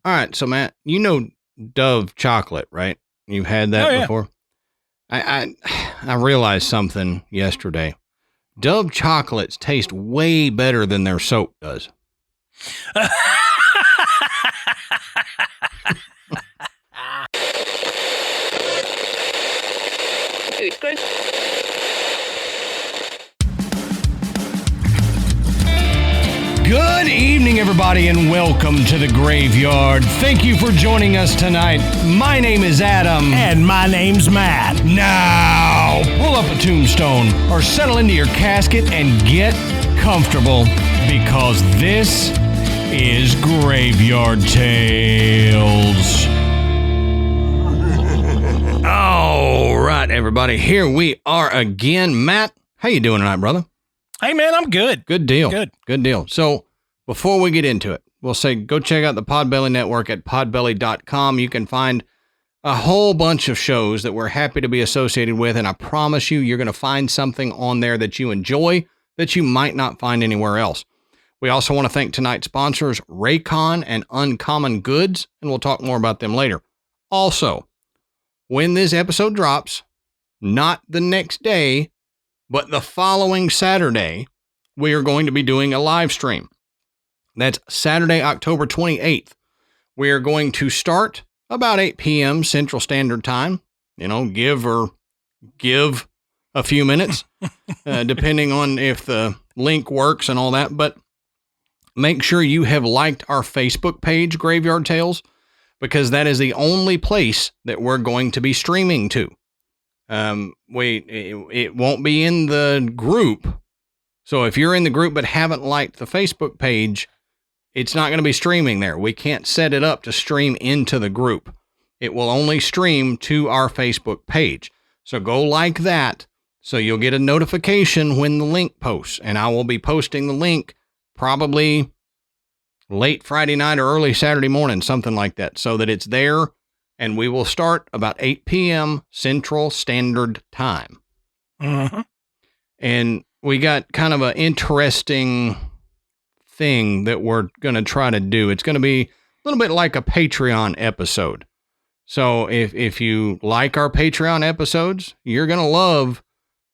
All right, so Matt, you know Dove chocolate, right? You've had that before. I realized something yesterday. Dove chocolates taste way better than their soap does. Good evening, everybody, and welcome to the Graveyard. Thank you for joining us tonight. My name is Adam. And my name's Matt. Now, pull up a tombstone or settle into your casket and get comfortable because this is Graveyard Tales. All right, everybody, here we are again. Matt, how you doing tonight, brother? Hey, man, I'm good. Good deal. Good deal. So before we get into it, we'll say go check out the Podbelly Network at podbelly.com. You can find a whole bunch of shows that we're happy to be associated with, and I promise you, you're going to find something on there that you enjoy that you might not find anywhere else. We also want to thank tonight's sponsors, Raycon and Uncommon Goods, and we'll talk more about them later. Also, when this episode drops, not the next day, but the following Saturday, we are going to be doing a live stream. That's Saturday, October 28th. We are going to start about 8 p.m. Central Standard Time. You know, give a few minutes, depending on if the link works and all that. But make sure you have liked our Facebook page, Graveyard Tales, because that is the only place that we're going to be streaming to. It won't be in the group. So if you're in the group but haven't liked the Facebook page, it's not going to be streaming there. We can't set it up to stream into the group. It will only stream to our Facebook page. So go like that so you'll get a notification when the link posts. And I will be posting the link probably late Friday night or early Saturday morning, something like that, so that it's there. And we will start about 8 p.m. Central Standard Time. Mm-hmm. And we got kind of an interesting thing that we're going to try to do. It's going to be a little bit like a Patreon episode. So if you like our Patreon episodes, you're going to love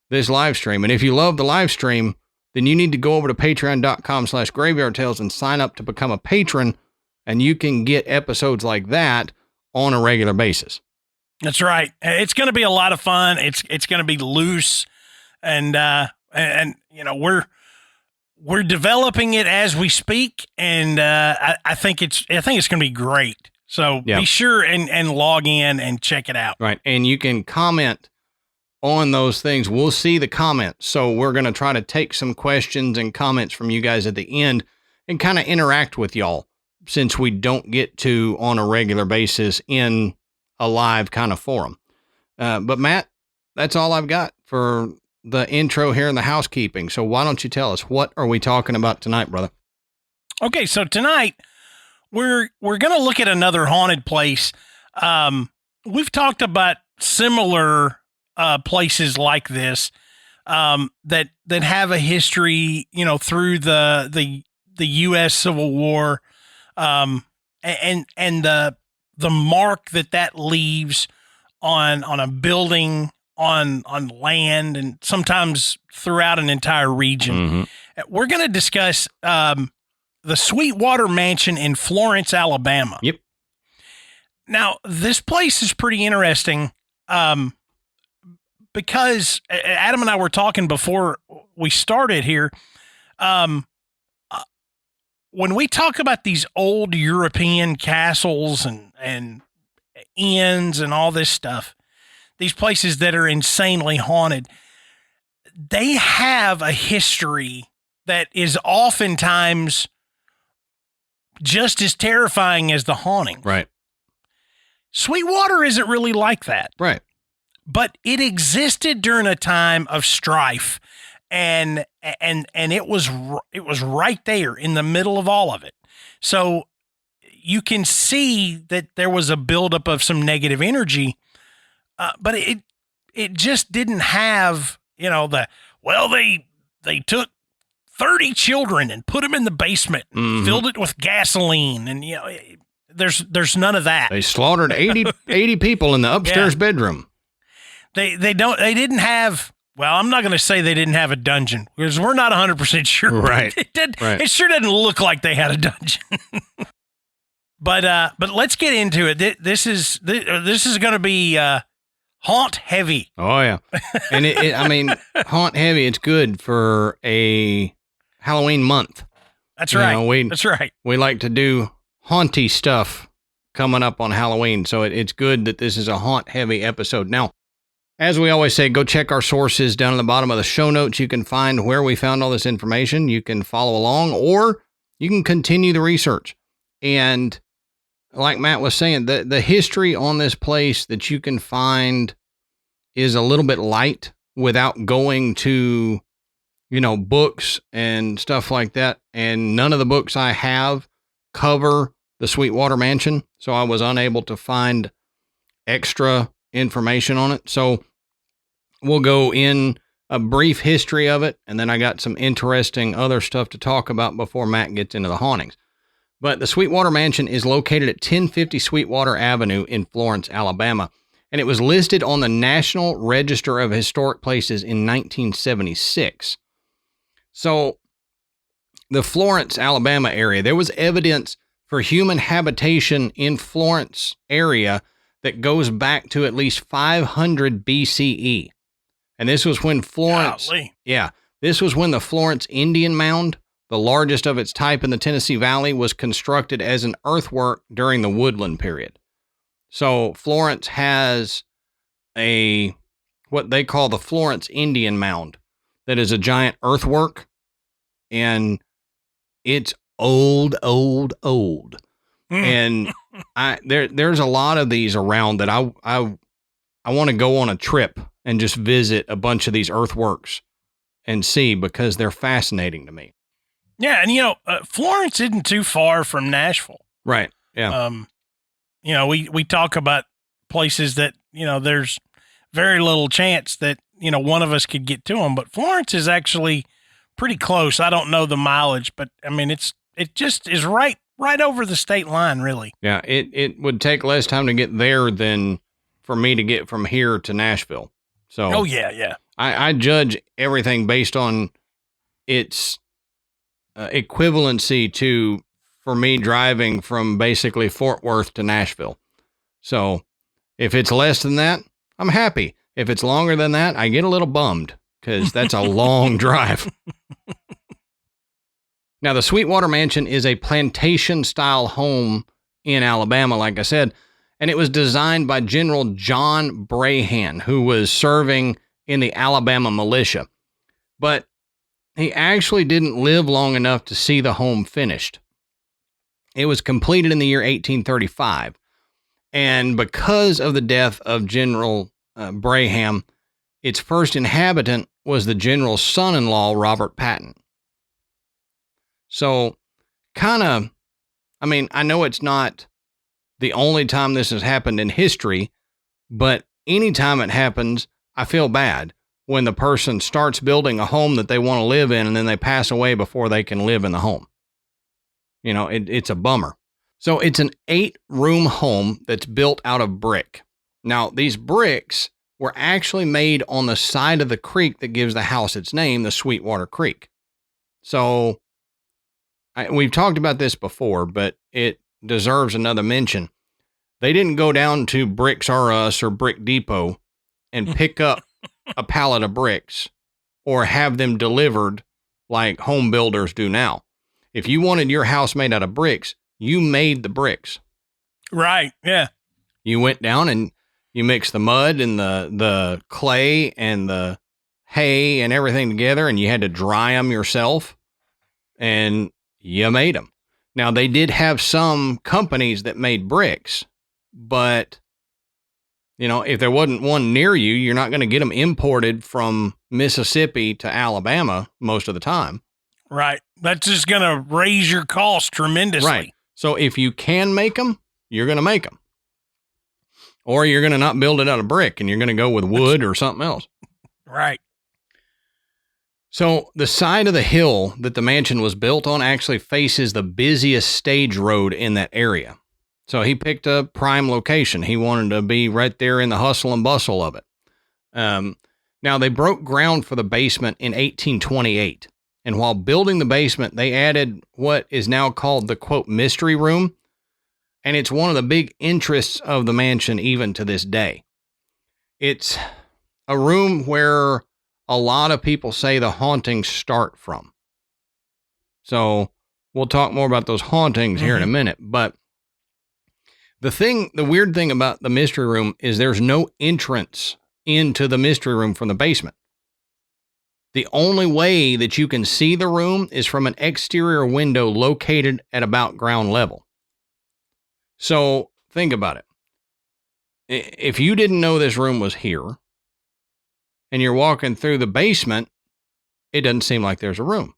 this live stream. And if you love the live stream, then you need to go over to patreon.com/graveyardtales and sign up to become a patron. And you can get episodes like that on a regular basis. That's right. It's going to be a lot of fun. It's going to be loose, and you know we're developing it as we speak, and I think it's going to be great. So Be sure and log in and check it out. Right, and you can comment on those things. We'll see the comments, so we're going to try to take some questions and comments from you guys at the end and kind of interact with y'all, since we don't get to on a regular basis in a live kind of forum. But Matt, that's all I've got for the intro here in the housekeeping. So why don't you tell us, what are we talking about tonight, brother? Okay, so tonight we're going to look at another haunted place. We've talked about similar places like this that have a history, you know, through the U.S. Civil War. And the mark that leaves on a building, on land, and sometimes throughout an entire region. Mm-hmm. We're going to discuss the Sweetwater Mansion in Florence, Alabama. Yep. Now, this place is pretty interesting because Adam and I were talking before we started here. When we talk about these old European castles and inns and all this stuff, these places that are insanely haunted, they have a history that is oftentimes just as terrifying as the haunting. Right. Sweetwater isn't really like that. Right. But it existed during a time of strife. And it was right there in the middle of all of it. So you can see that there was a buildup of some negative energy, but it just didn't have, you know, they took 30 children and put them in the basement, and filled it with gasoline, and you know there's none of that. They slaughtered 80 people in the upstairs bedroom. They didn't have. Well, I'm not going to say they didn't have a dungeon because we're not 100% sure. Right. It sure doesn't look like they had a dungeon. But let's get into it. This is going to be haunt heavy. Oh yeah, and I mean, haunt heavy. It's good for a Halloween month. That's right. That's right. We like to do haunty stuff coming up on Halloween, so it's good that this is a haunt heavy episode. Now, as we always say, go check our sources down at the bottom of the show notes. You can find where we found all this information. You can follow along, or you can continue the research. And like Matt was saying, the history on this place that you can find is a little bit light without going to, books and stuff like that. And none of the books I have cover the Sweetwater Mansion, so I was unable to find extra information on it. So we'll go in a brief history of it, and then I got some interesting other stuff to talk about before Matt gets into the hauntings. But the Sweetwater Mansion is located at 1050 Sweetwater Avenue in Florence, Alabama, and it was listed on the National Register of Historic Places in 1976. So the Florence, Alabama area, there was evidence for human habitation in Florence area that goes back to at least 500 BCE. And this was when Florence, this was when the Florence Indian Mound, the largest of its type in the Tennessee Valley, was constructed as an earthwork during the Woodland period. So Florence has what they call the Florence Indian Mound that is a giant earthwork, and it's old. And there's a lot of these around that I want to go on a trip and just visit a bunch of these earthworks and see, because they're fascinating to me. Yeah, and Florence isn't too far from Nashville. Right. Yeah. We talk about places that, there's very little chance that, one of us could get to them, but Florence is actually pretty close. I don't know the mileage, but I mean, it just is right over the state line, really. Yeah, it would take less time to get there than for me to get from here to Nashville. So, oh yeah. I judge everything based on its equivalency to, for me, driving from basically Fort Worth to Nashville. So if it's less than that, I'm happy. If it's longer than that, I get a little bummed, because that's a long drive. Now, the Sweetwater Mansion is a plantation-style home in Alabama, like I said, and it was designed by General John Brahan, who was serving in the Alabama militia. But he actually didn't live long enough to see the home finished. It was completed in the year 1835, and because of the death of General Brahan, its first inhabitant was the general's son-in-law, Robert Patton. So, I know it's not the only time this has happened in history, but anytime it happens, I feel bad when the person starts building a home that they want to live in and then they pass away before they can live in the home. It's a bummer. So it's an 8-room home that's built out of brick. Now, these bricks were actually made on the side of the creek that gives the house its name, the Sweetwater Creek. So we've talked about this before, but it deserves another mention. They didn't go down to Bricks R Us or Brick Depot and pick up a pallet of bricks or have them delivered like home builders do now. If you wanted your house made out of bricks, you made the bricks. Right. Yeah. You went down and you mixed the mud and the clay and the hay and everything together, and you had to dry them yourself, and you made them. Now, they did have some companies that made bricks, but if there wasn't one near you, you're not going to get them imported from Mississippi to Alabama most of the time. Right. That's just going to raise your cost tremendously. Right. So if you can make them, you're going to make them. Or you're going to not build it out of brick and you're going to go with wood or something else. Right. So the side of the hill that the mansion was built on actually faces the busiest stage road in that area. So he picked a prime location. He wanted to be right there in the hustle and bustle of it. Now, they broke ground for the basement in 1828. And while building the basement, they added what is now called the, quote, mystery room. And it's one of the big interests of the mansion even to this day. It's a room where a lot of people say the hauntings start from. So we'll talk more about those hauntings here in a minute. But the weird thing about the mystery room is there's no entrance into the mystery room from the basement. The only way that you can see the room is from an exterior window located at about ground level. So think about it. If you didn't know this room was here and you're walking through the basement, it doesn't seem like there's a room.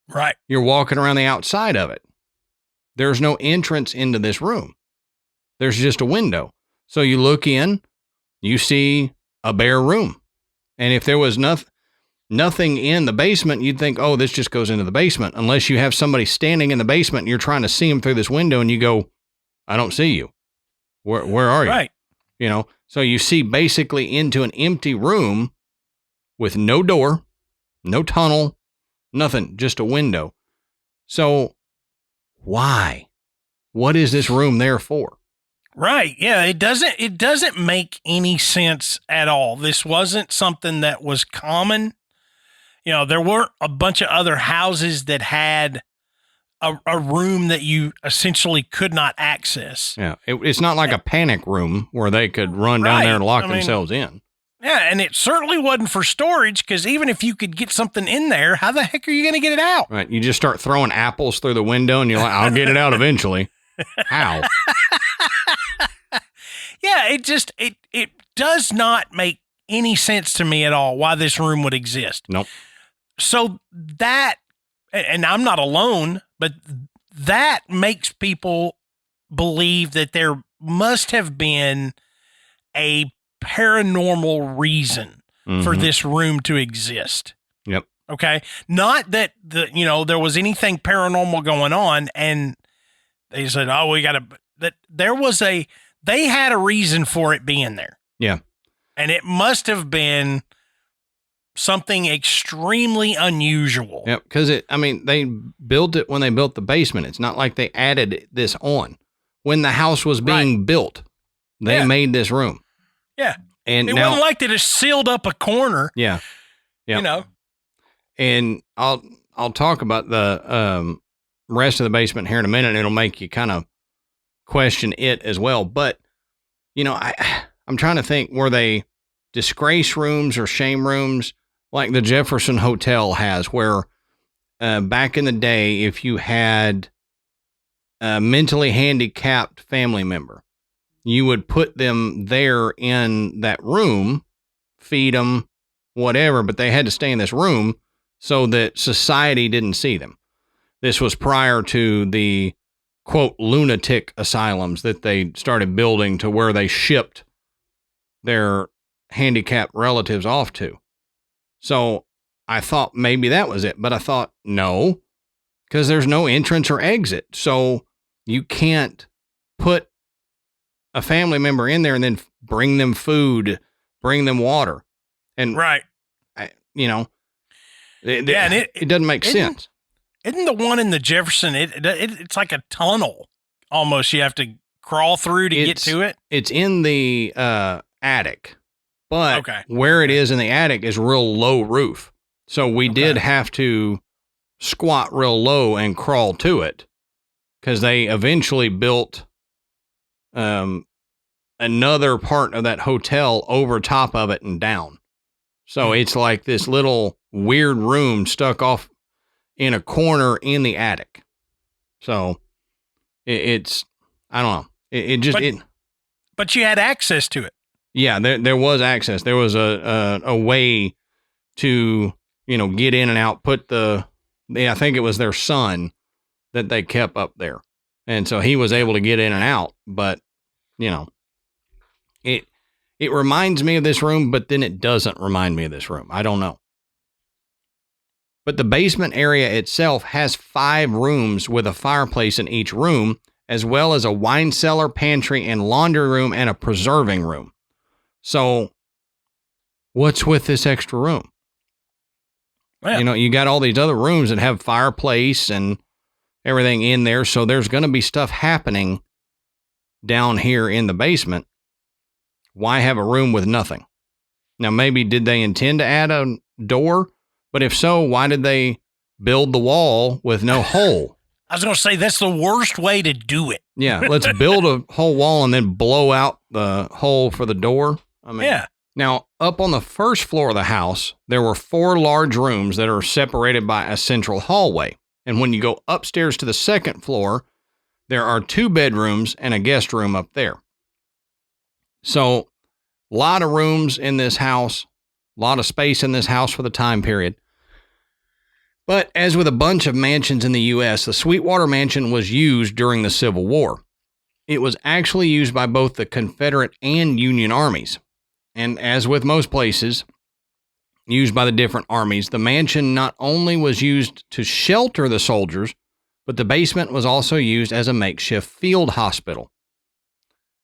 Right. You're walking around the outside of it. There's no entrance into this room. There's just a window. So you look in, you see a bare room. And if there was nothing in the basement, you'd think, oh, this just goes into the basement. Unless you have somebody standing in the basement and you're trying to see them through this window and you go, I don't see you. Where are you? Right. You know, so you see basically into an empty room with no door, no tunnel, nothing, just a window. So why? What is this room there for? Right. Yeah. It doesn't make any sense at all. This wasn't something that was common. You know, there weren't a bunch of other houses that had a room that you essentially could not access. Yeah. It's not like a panic room where they could run down there and lock themselves in. Yeah. And it certainly wasn't for storage, because even if you could get something in there, how the heck are you going to get it out? Right. You just start throwing apples through the window and you're like, I'll get it out eventually. How? Yeah. It does not make any sense to me at all why this room would exist. Nope. So that, and I'm not alone, but that makes people believe that there must have been a paranormal reason for this room to exist. Yep. Okay. Not that there was anything paranormal going on and they said, oh, they had a reason for it being there. Yeah. And it must have been something extremely unusual. Yep. Because they built it when they built the basement. It's not like they added this on. When the house was being built, they made this room. Yeah. And it wasn't like they just sealed up a corner. Yeah. Yeah. You know. And I'll talk about the rest of the basement here in a minute, and it'll make you kind of question it as well. But, I'm trying to think, were they disgrace rooms or shame rooms like the Jefferson Hotel has, where back in the day, if you had a mentally handicapped family member, you would put them there in that room, feed them, whatever, but they had to stay in this room so that society didn't see them. This was prior to the, quote, lunatic asylums that they started building to where they shipped their handicapped relatives off to. So I thought maybe that was it, but I thought no, because there's no entrance or exit. So you can't put a family member in there and then bring them food, bring them water. And right. It doesn't make sense. Isn't the one in the Jefferson, it's like a tunnel almost you have to crawl through to get to it? It's in the attic, but where it is in the attic is real low roof. So we did have to squat real low and crawl to it, because they eventually built another part of that hotel over top of it and down. So it's like this little weird room stuck off in a corner in the attic. So it's, I don't know. But you had access to it. Yeah, there was access. There was a way to, get in and out, I think it was their son that they kept up there. And so he was able to get in and out, but it reminds me of this room, but then it doesn't remind me of this room. I don't know. But the basement area itself has 5 rooms with a fireplace in each room, as well as a wine cellar, pantry, and laundry room, and a preserving room. So what's with this extra room? Yeah. You know, you got all these other rooms that have fireplace and everything in there. So there's going to be stuff happening down here in the basement. Why have a room with nothing? Now, maybe did they intend to add a door? But if so, why did they build the wall with no hole? I was going to say, that's the worst way to do it. Yeah, let's build a whole wall and then blow out the hole for the door. I mean, Yeah. Now, up on the first floor of the house, there were 4 large rooms that are separated by a central hallway. And when you go upstairs to the second floor, there are 2 bedrooms and a guest room up there. So, a lot of rooms in this house, a lot of space in this house for the time period. But as with a bunch of mansions in the U.S., the Sweetwater Mansion was used during the Civil War. It was actually used by both the Confederate and Union armies. And as with most places used by the different armies, the mansion not only was used to shelter the soldiers, but the basement was also used as a makeshift field hospital.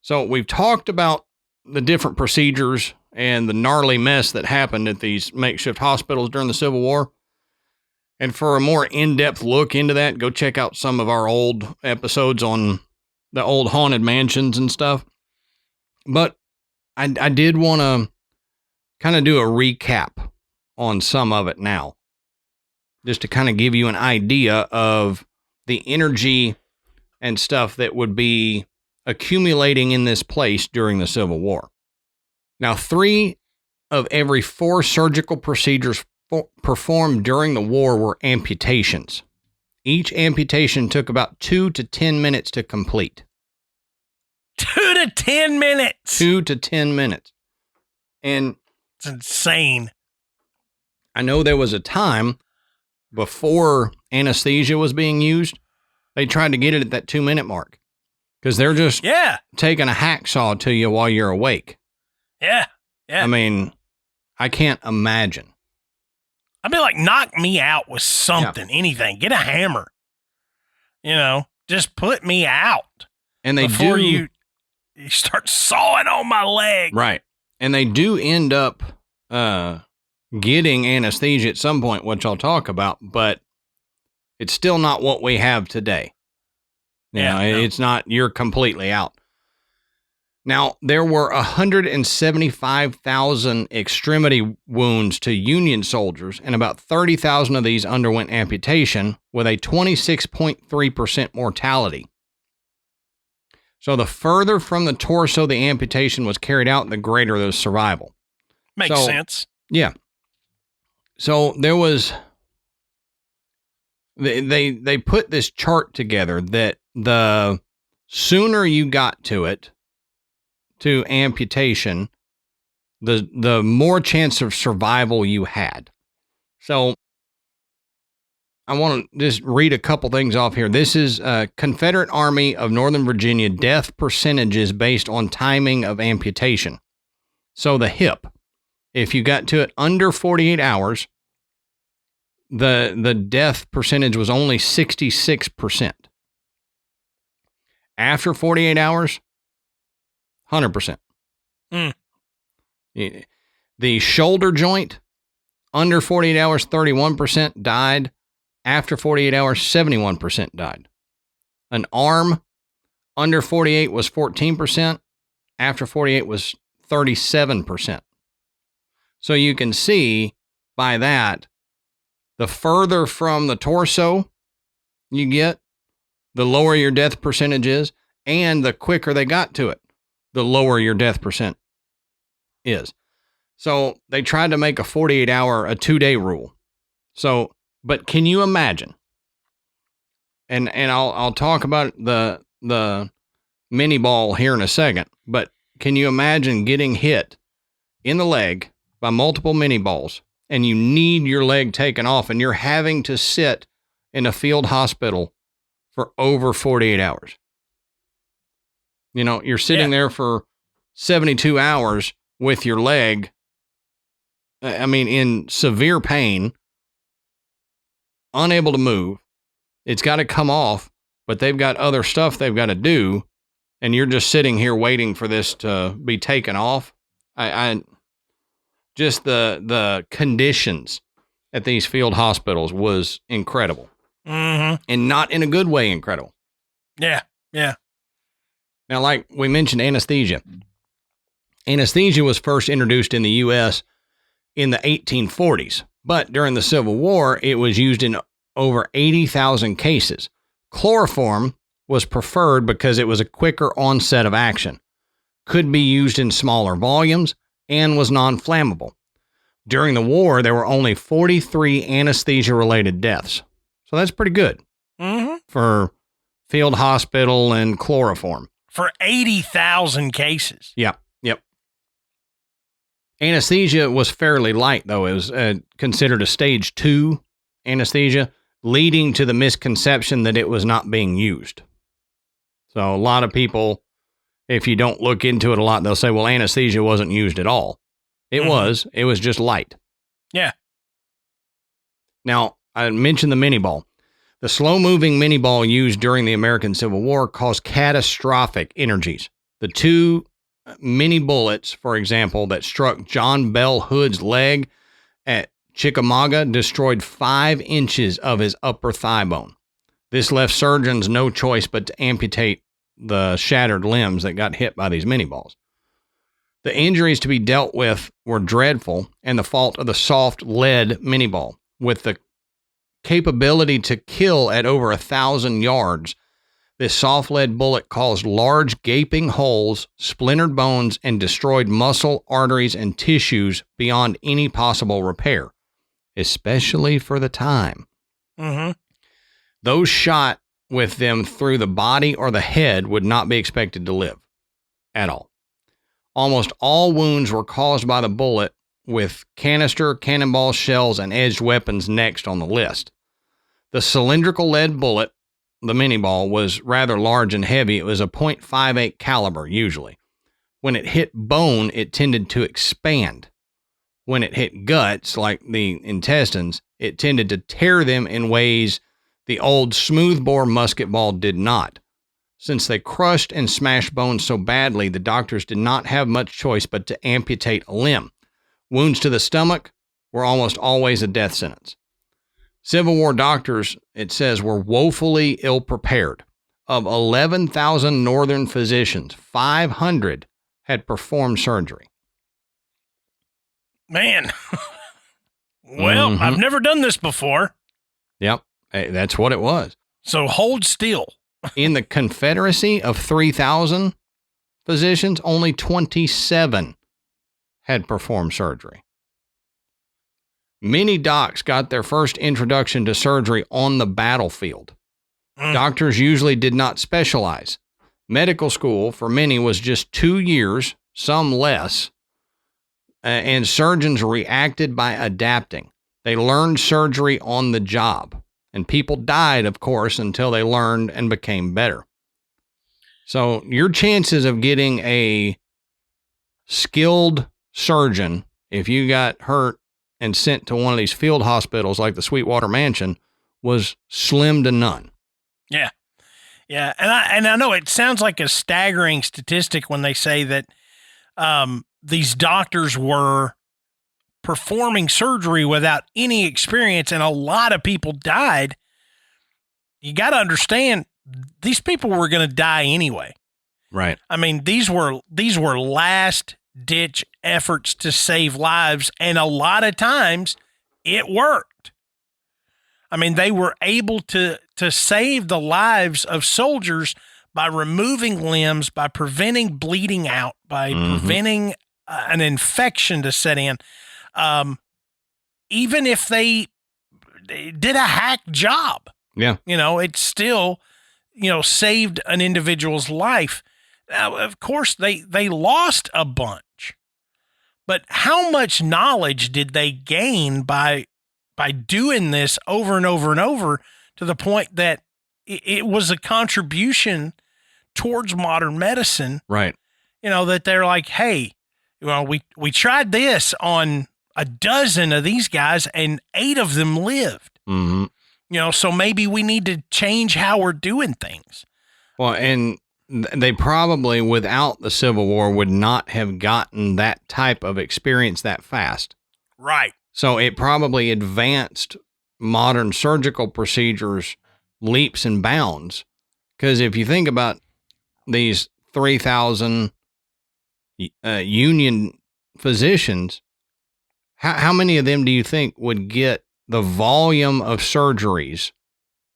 So we've talked about the different procedures and the gnarly mess that happened at these makeshift hospitals during the Civil War. And for a more in-depth look into that, go check out some of our old episodes on the old haunted mansions and stuff. But I did want to kind of do a recap on some of it now, just to kind of give you an idea of the energy and stuff that would be accumulating in this place during the Civil War. Now, 3 of every 4 surgical procedures performed during the war were amputations. Each amputation took about 2 to 10 minutes to complete. 2 to 10 minutes. 2 to 10 minutes. And it's insane. I know there was a time before anesthesia was being used, they tried to get it at that 2-minute mark because they're just taking a hacksaw to you while you're awake. Yeah. I mean, I can't imagine. I'd be like, knock me out with something, anything. Get a hammer. You know, just put me out. And they before you start sawing on my leg. Right. And they do end up getting anesthesia at some point, which I'll talk about, but it's still not what we have today. It's not, you're completely out. Now, there were 175,000 extremity wounds to Union soldiers, and about 30,000 of these underwent amputation with a 26.3% mortality. So the further from the torso the amputation was carried out, the greater the survival. Makes sense. Yeah. So there was, they put this chart together that the sooner you got to it, to amputation, the more chance of survival you had. So I want to just read a couple things off here. This is Confederate Army of Northern Virginia death percentages based on timing of amputation. So the hip, if you got to it under 48 hours, the death percentage was only 66%. After 48 hours, 100%. The shoulder joint, under 48 hours, 31% died. After 48 hours, 71% died. An arm, under 48 was 14%. After 48 was 37%. So you can see by that, the further from the torso you get, the lower your death percentage is, and the quicker they got to it, the lower your death percent is. So they tried to make a 48-hour, a 2-day rule. So, but can you imagine? And I'll talk about the mini ball here in a second, but can you imagine getting hit in the leg by multiple mini balls and you need your leg taken off and you're having to sit in a field hospital for over 48 hours? You know, you're sitting there for 72 hours with your leg, I mean, in severe pain, unable to move. It's got to come off. but they've got other stuff they've got to do, and you're just sitting here waiting for this to be taken off. I just the conditions at these field hospitals was incredible, and not in a good way incredible. Yeah. Now, like we mentioned, anesthesia. Anesthesia was first introduced in the U.S. in the 1840s, but during the Civil War, it was used in over 80,000 cases. Chloroform was preferred because it was a quicker onset of action, could be used in smaller volumes, and was non-flammable. During the war, there were only 43 anesthesia-related deaths. So that's pretty good for field hospital and chloroform. For 80,000 cases. Yep. Anesthesia was fairly light, though. It was considered a stage 2 anesthesia, leading to the misconception that it was not being used. So a lot of people, if you don't look into it a lot, they'll say, well, anesthesia wasn't used at all. It was just light. Yeah. Now, I mentioned the mini ball. The slow-moving mini ball used during the American Civil War caused catastrophic injuries. The 2 mini bullets, for example, that struck John Bell Hood's leg at Chickamauga destroyed 5 inches of his upper thigh bone. This left surgeons no choice but to amputate the shattered limbs that got hit by these mini balls. The injuries to be dealt with were dreadful and the fault of the soft lead mini ball. With the capability to kill at over 1,000 yards, this soft lead bullet caused large gaping holes, splintered bones, and destroyed muscle, arteries, and tissues beyond any possible repair, especially for the time. Those shot with them through the body or the head would not be expected to live at all. Almost all wounds were caused by the bullet, with canister, cannonball shells, and edged weapons next on the list. The cylindrical lead bullet, the mini ball, was rather large and heavy. It was a .58 caliber usually. When it hit bone, it tended to expand. When it hit guts, like the intestines, it tended to tear them in ways the old smoothbore musket ball did not. Since they crushed and smashed bones so badly, the doctors did not have much choice but to amputate a limb. Wounds to the stomach were almost always a death sentence. Civil War doctors, it says, were woefully ill-prepared. Of 11,000 Northern physicians, 500 had performed surgery. Man. Well, I've never done this before. Yep, that's what it was. So hold still. In the Confederacy of 3,000 physicians, only 27 had performed surgery. Many docs got their first introduction to surgery on the battlefield. Doctors usually did not specialize. Medical school for many was just 2 years, some less, and surgeons reacted by adapting. They learned surgery on the job, and people died, of course, until they learned and became better. So your chances of getting a skilled surgeon, if you got hurt and sent to one of these field hospitals like the Sweetwater Mansion, was slim to none. Yeah. Yeah. And I know it sounds like a staggering statistic when they say that these doctors were performing surgery without any experience and a lot of people died. You got to understand, these people were going to die anyway. Right. I mean, these were last ditch efforts to save lives, and a lot of times it worked. I mean, they were able to save the lives of soldiers by removing limbs, by preventing bleeding out, by preventing an infection to set in. Even if they did a hack job, it still, saved an individual's life. Now, of course, they lost a bunch, but how much knowledge did they gain by doing this over and over and over, to the point that it was a contribution towards modern medicine? Right. That they're like, hey, we tried this on a dozen of these guys and 8 of them lived. So maybe we need to change how we're doing things. Well, and they probably, without the Civil War, would not have gotten that type of experience that fast. Right. So it probably advanced modern surgical procedures leaps and bounds. Because if you think about these 3,000 union physicians, how many of them do you think would get the volume of surgeries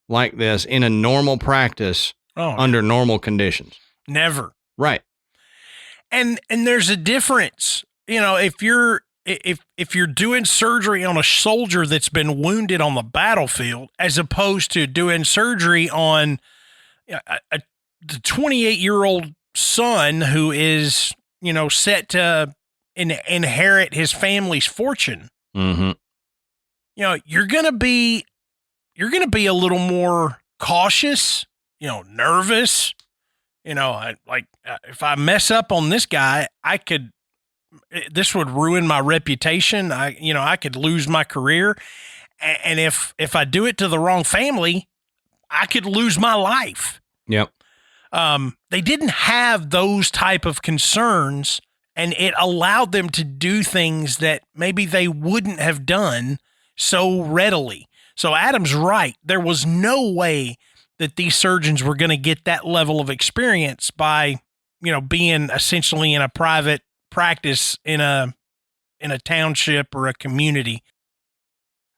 like this in a normal practice under normal conditions? Never. Right. And there's a difference. If you're doing surgery on a soldier that's been wounded on the battlefield, as opposed to doing surgery on the 28-year-old son who is, set to inherit his family's fortune. Mm-hmm. You're going to be a little more cautious, nervous. If I mess up on this guy, this would ruin my reputation. I could lose my career. And if I do it to the wrong family, I could lose my life. Yep. They didn't have those type of concerns, and it allowed them to do things that maybe they wouldn't have done so readily. So Adam's right. There was no way that these surgeons were going to get that level of experience by, being essentially in a private practice in a township or a community.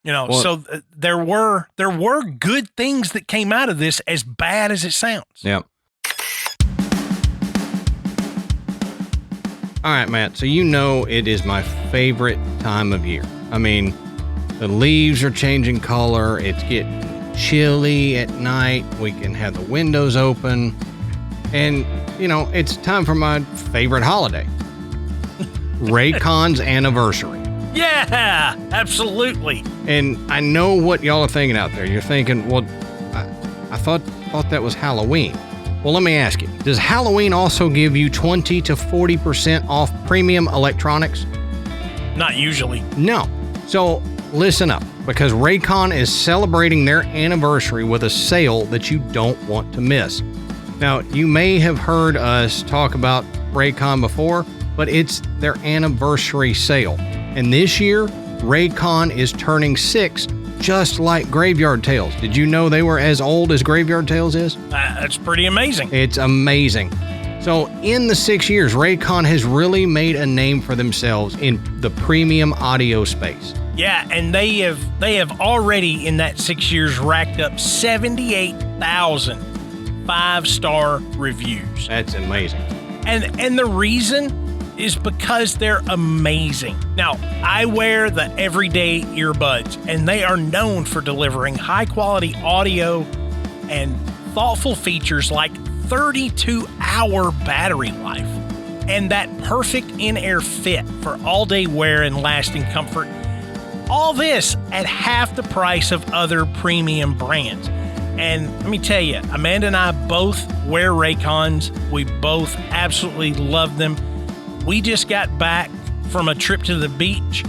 So there were good things that came out of this, as bad as it sounds. Yep. All right, Matt. So it is my favorite time of year. I mean, the leaves are changing color. It's getting chilly at night. We can have the windows open. And, it's time for my favorite holiday. Raycon's anniversary. Yeah, absolutely. And I know what y'all are thinking out there. You're thinking, well, I thought that was Halloween. Well, let me ask you, does Halloween also give you 20 to 40% off premium electronics? Not usually. No. So listen up, because Raycon is celebrating their anniversary with a sale that you don't want to miss. Now, you may have heard us talk about Raycon before, but it's their anniversary sale. And this year, Raycon is turning 6, just like Graveyard Tales. Did you know they were as old as Graveyard Tales is? That's pretty amazing. It's amazing. So in the 6 years, Raycon has really made a name for themselves in the premium audio space. Yeah, and they have already in that 6 years racked up 78,000 5-star reviews. That's amazing. And the reason is because they're amazing. Now, I wear the everyday earbuds, and they are known for delivering high-quality audio and thoughtful features like 32-hour battery life and that perfect in-ear fit for all-day wear and lasting comfort. All this at half the price of other premium brands. And let me tell you, Amanda and I both wear Raycons. We both absolutely love them. We just got back from a trip to the beach.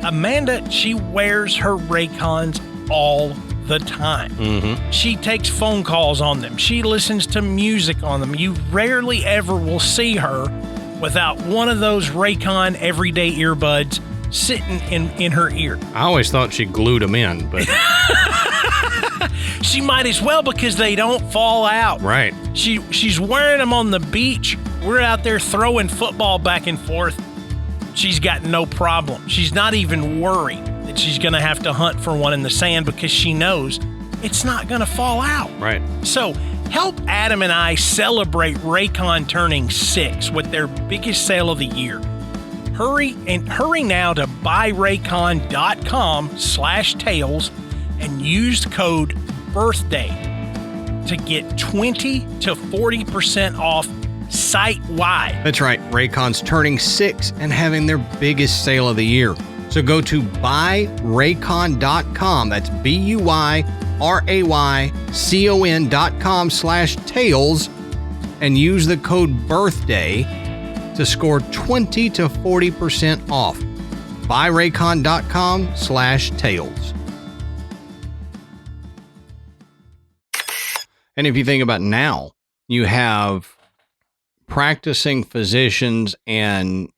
Amanda, she wears her Raycons all the time. Mm-hmm. She takes phone calls on them. She listens to music on them. You rarely ever will see her without one of those Raycon everyday earbuds sitting in her ear. I always thought she glued them in, but... She might as well, because they don't fall out. Right. She's wearing them on the beach. We're out there throwing football back and forth. She's got no problem. She's not even worried that she's going to have to hunt for one in the sand, because she knows it's not going to fall out. Right. So help Adam and I celebrate Raycon turning 6 with their biggest sale of the year. Hurry now to buyraycon.com/tails and use code BIRTHDAY to get 20 to 40% off site-wide. That's right. Raycon's turning 6 and having their biggest sale of the year. So go to buyraycon.com. That's BUYRAYCON.com/tails and use the code BIRTHDAY to score 20 to 40% off. Buyraycon.com/tails. And if you think about now, you have practicing physicians and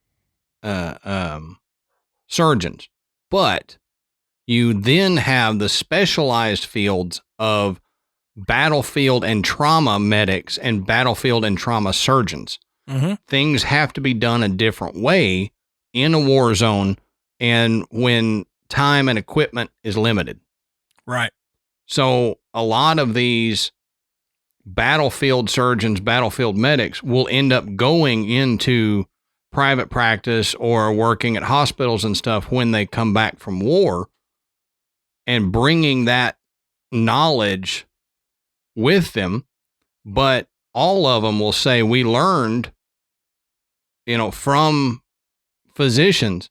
surgeons, but you then have the specialized fields of battlefield and trauma medics and battlefield and trauma surgeons. Mm-hmm. Things have to be done a different way in a war zone and when time and equipment is limited. Right. So a lot of these battlefield surgeons, battlefield medics will end up going into private practice or working at hospitals and stuff when they come back from war and bringing that knowledge with them. But all of them will say, we learned, from physicians,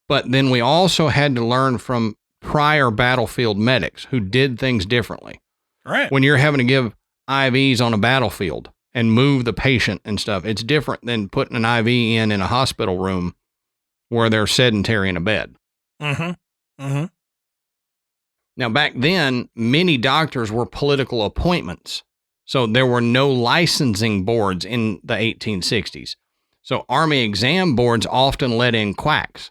but then we also had to learn from prior battlefield medics who did things differently. Right. When you're having to give IVs on a battlefield and move the patient and stuff, it's different than putting an IV in a hospital room where they're sedentary in a bed. Mm-hmm. Mm-hmm. Now, back then, many doctors were political appointments. So there were no licensing boards in the 1860s. So Army exam boards often let in quacks.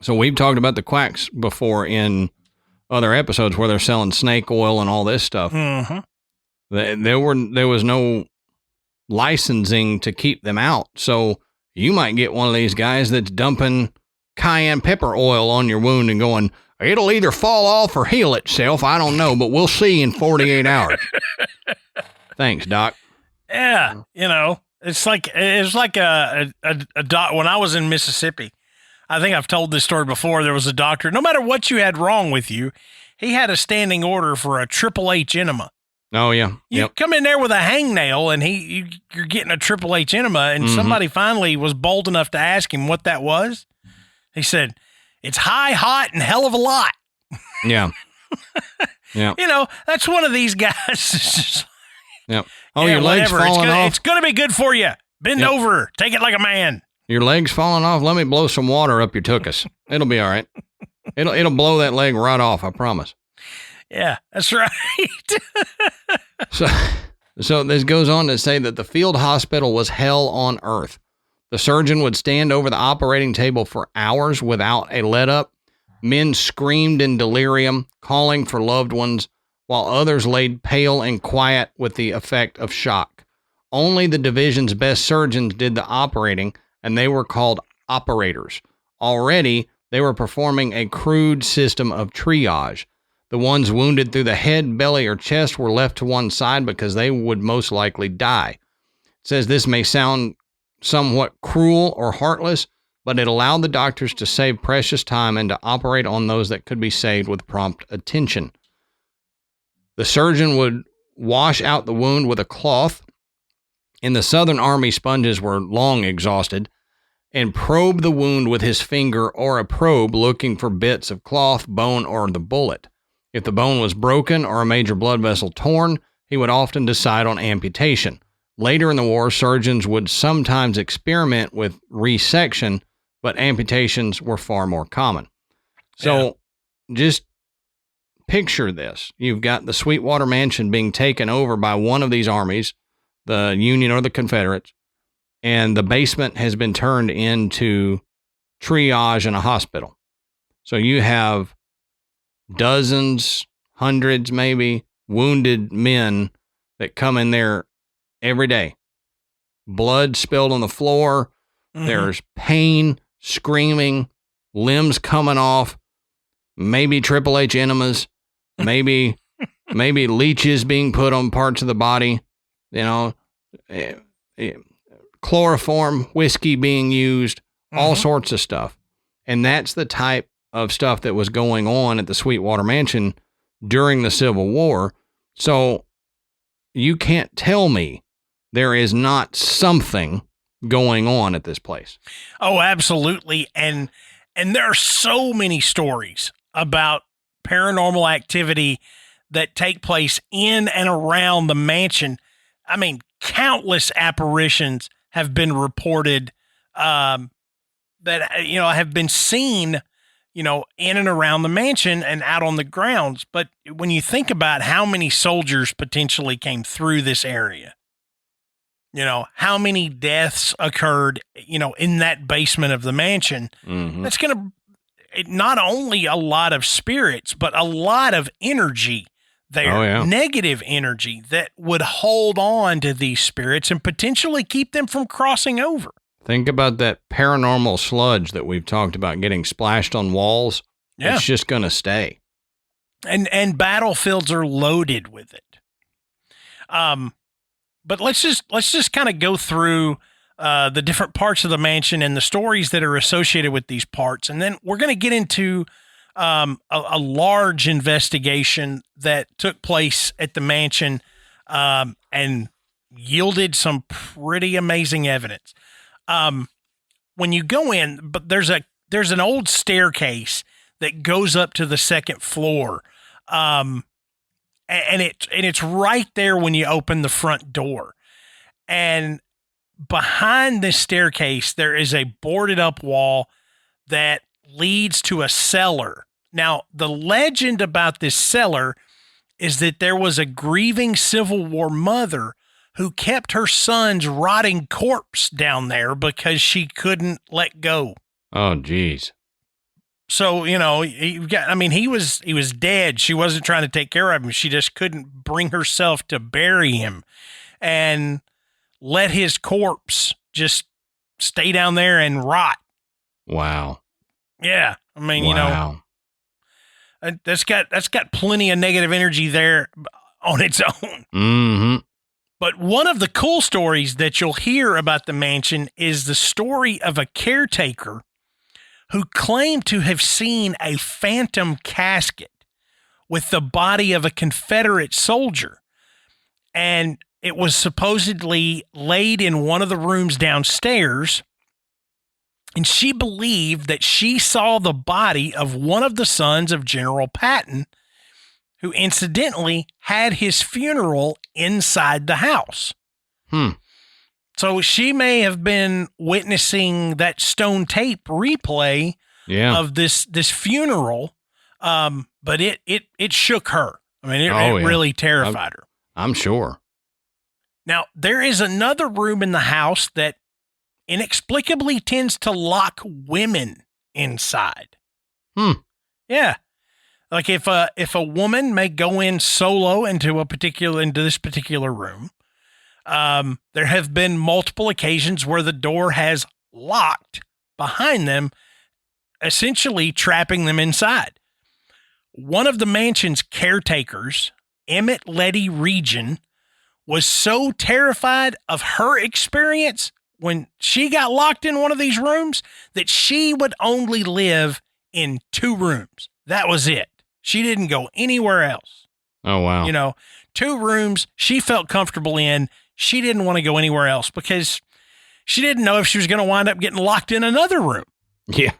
So we've talked about the quacks before in other episodes where they're selling snake oil and all this stuff. Mm-hmm. There was no licensing to keep them out. So you might get one of these guys that's dumping cayenne pepper oil on your wound and going, it'll either fall off or heal itself. I don't know, but we'll see in 48 hours. Thanks, Doc. Yeah. It's like a doc. When I was in Mississippi, I think I've told this story before. There was a doctor, no matter what you had wrong with you, he had a standing order for a Triple H enema. Oh, yeah. You come in there with a hangnail and you're getting a Triple H enema, and somebody finally was bold enough to ask him what that was. He said, it's high, hot, and hell of a lot. Yeah. Yeah. That's one of these guys. Yeah. Oh, your legs falling off. It's going to be good for you. Bend over. Take it like a man. Your legs falling off. Let me blow some water up your tuchus. It'll be all right. It'll blow that leg right off. I promise. Yeah, that's right. So this goes on to say that the field hospital was hell on earth. The surgeon would stand over the operating table for hours without a let up. Men screamed in delirium, calling for loved ones, while others laid pale and quiet with the effect of shock. Only the division's best surgeons did the operating, and they were called operators. Already, they were performing a crude system of triage. The ones wounded through the head, belly, or chest were left to one side because they would most likely die. It says this may sound somewhat cruel or heartless, but it allowed the doctors to save precious time and to operate on those that could be saved with prompt attention. The surgeon would wash out the wound with a cloth. In the Southern Army, sponges were long exhausted, and probe the wound with his finger or a probe looking for bits of cloth, bone, or the bullet. If the bone was broken or a major blood vessel torn, he would often decide on amputation. Later in the war, surgeons would sometimes experiment with resection, but amputations were far more common. So just picture this. You've got the Sweetwater Mansion being taken over by one of these armies, the Union or the Confederates, and the basement has been turned into triage and a hospital. So you have dozens, hundreds maybe, wounded men that come in there every day. Blood spilled on the floor. Mm-hmm. There's pain, screaming, limbs coming off, maybe Triple H enemas, maybe leeches being put on parts of the body, chloroform, whiskey being used, all sorts of stuff. And that's the type of stuff that was going on at the Sweetwater Mansion during the Civil War. So you can't tell me there is not something going on at this place. Oh, absolutely. And there are so many stories about paranormal activity that take place in and around the mansion. I mean, countless apparitions have been reported that have been seen, in and around the mansion and out on the grounds. But when you think about how many soldiers potentially came through this area, how many deaths occurred, in that basement of the mansion, that's going to not only a lot of spirits, but a lot of energy there, negative energy that would hold on to these spirits and potentially keep them from crossing over. Think about that paranormal sludge that we've talked about getting splashed on walls. Yeah. It's just going to stay. And battlefields are loaded with it. But let's just kind of go through the different parts of the mansion and the stories that are associated with these parts. And then we're going to get into a large investigation that took place at the mansion and yielded some pretty amazing evidence. When you go in, but there's an old staircase that goes up to the second floor. And it's right there when you open the front door. And behind this staircase, there is a boarded up wall that leads to a cellar. Now, the legend about this cellar is that there was a grieving Civil War mother who kept her son's rotting corpse down there because she couldn't let go. Oh, geez. So, he was dead. She wasn't trying to take care of him. She just couldn't bring herself to bury him and let his corpse just stay down there and rot. Wow. Yeah. That's got plenty of negative energy there on its own. Mm-hmm. But one of the cool stories that you'll hear about the mansion is the story of a caretaker who claimed to have seen a phantom casket with the body of a Confederate soldier. And it was supposedly laid in one of the rooms downstairs. And she believed that she saw the body of one of the sons of General Patton, who incidentally had his funeral inside the house. So she may have been witnessing that stone tape replay of this funeral, but it shook her. It really terrified her. I'm sure. Now, there is another room in the house that inexplicably tends to lock women inside. Yeah. Like if a woman may go in solo into this particular room, there have been multiple occasions where the door has locked behind them, essentially trapping them inside. One of the mansion's caretakers, Emmett Letty Region, was so terrified of her experience when she got locked in one of these rooms that she would only live in 2 rooms. That was it. She didn't go anywhere else. Oh, wow. 2 rooms she felt comfortable in. She didn't want to go anywhere else because she didn't know if she was going to wind up getting locked in another room. Yeah.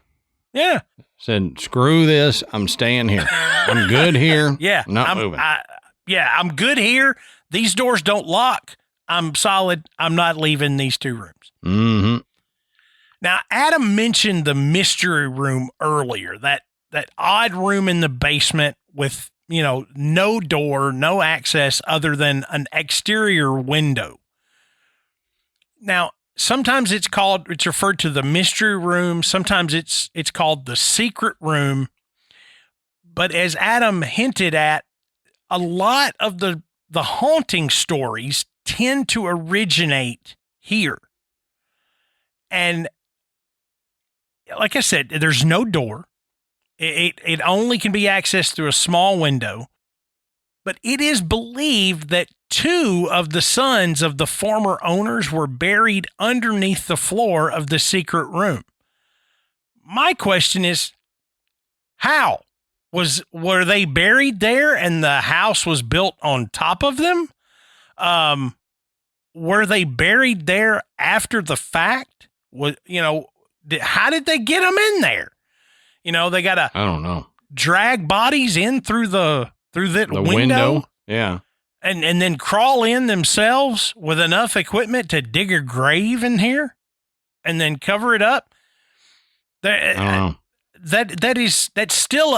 Yeah. Said, screw this. I'm staying here. I'm good here. Yeah. Not moving. I'm good here. These doors don't lock. I'm solid. I'm not leaving these 2 rooms. Mm-hmm. Now, Adam mentioned the mystery room earlier, that odd room in the basement with, no door, no access other than an exterior window. Now, sometimes it's referred to the mystery room. Sometimes it's called the secret room. But as Adam hinted at, a lot of the haunting stories tend to originate here. And like I said, there's no door. It only can be accessed through a small window. But it is believed that 2 of the sons of the former owners were buried underneath the floor of the secret room. My question is, how? Were they buried there and the house was built on top of them? Were they buried there after the fact? How did they get them in there? They got to, I don't know, drag bodies in through that window. Yeah. And then crawl in themselves with enough equipment to dig a grave in here and then cover it up. I don't know. that's still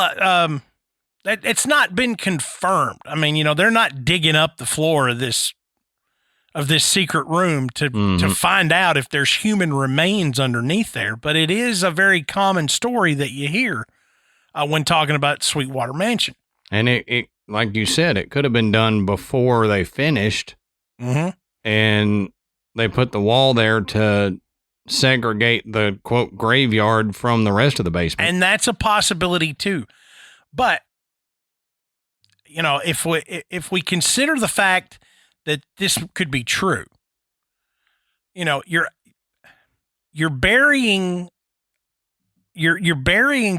it's not been confirmed. I mean, they're not digging up the floor of this secret room to find out if there's human remains underneath there. But it is a very common story that you hear when talking about Sweetwater Mansion. And it like you said, it could have been done before they finished, and they put the wall there to segregate the quote graveyard from the rest of the basement. And that's a possibility too. But if we consider the fact that this could be true, you're burying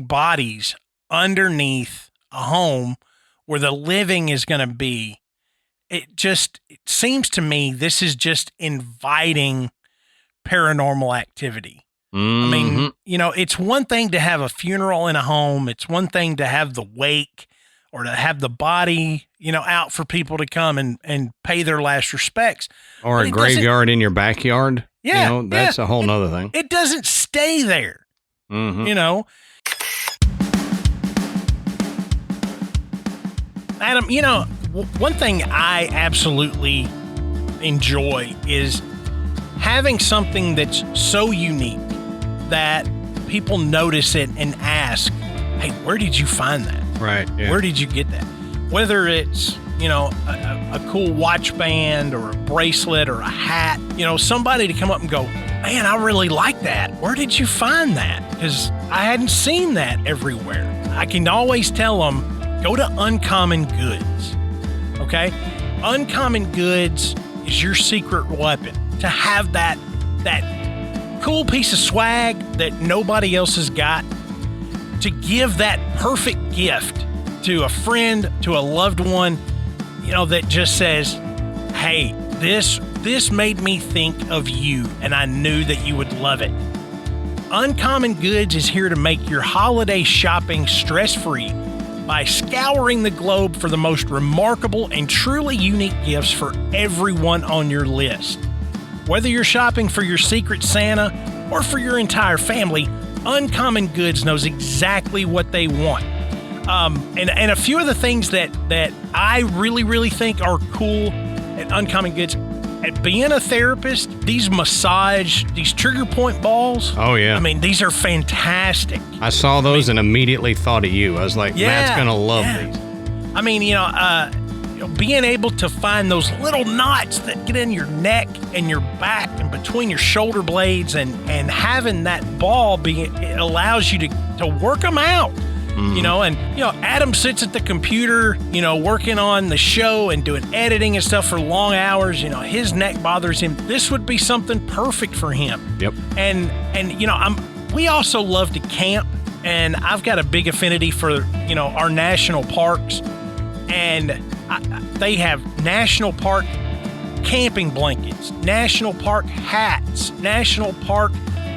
bodies underneath a home where the living is going to be. It seems to me this is just inviting paranormal activity. I mean, it's one thing to have a funeral in a home. It's one thing to have the wake or to have the body, out for people to come and pay their last respects. Or a graveyard in your backyard. Yeah. That's a whole nother thing. It doesn't stay there. Adam, one thing I absolutely enjoy is having something that's so unique that people notice it and ask, hey, where did you find that? Right. Yeah. Where did you get that? Whether it's, a cool watch band or a bracelet or a hat, somebody to come up and go, man, I really like that. Where did you find that? Because I hadn't seen that everywhere. I can always tell them, go to Uncommon Goods. Okay? Uncommon Goods is your secret weapon to have that cool piece of swag that nobody else has got, to give that perfect gift to a friend, to a loved one, that just says, hey, this made me think of you, and I knew that you would love it. Uncommon Goods is here to make your holiday shopping stress-free by scouring the globe for the most remarkable and truly unique gifts for everyone on your list. Whether you're shopping for your secret Santa or for your entire family, Uncommon Goods knows exactly what they want. And a few of the things that I really, really think are cool at Uncommon Goods, at being a therapist, these trigger point balls. Oh, yeah. I mean, these are fantastic. I saw those and immediately thought of you. I was like, Matt's going to love these. I mean, being able to find those little knots that get in your neck and your back and between your shoulder blades, and having that ball it allows you to work them out. Adam sits at the computer, working on the show and doing editing and stuff for long hours. His neck bothers him. This would be something perfect for him. Yep. And we also love to camp, and I've got a big affinity for, our national parks, and they have national park camping blankets, national park hats, national park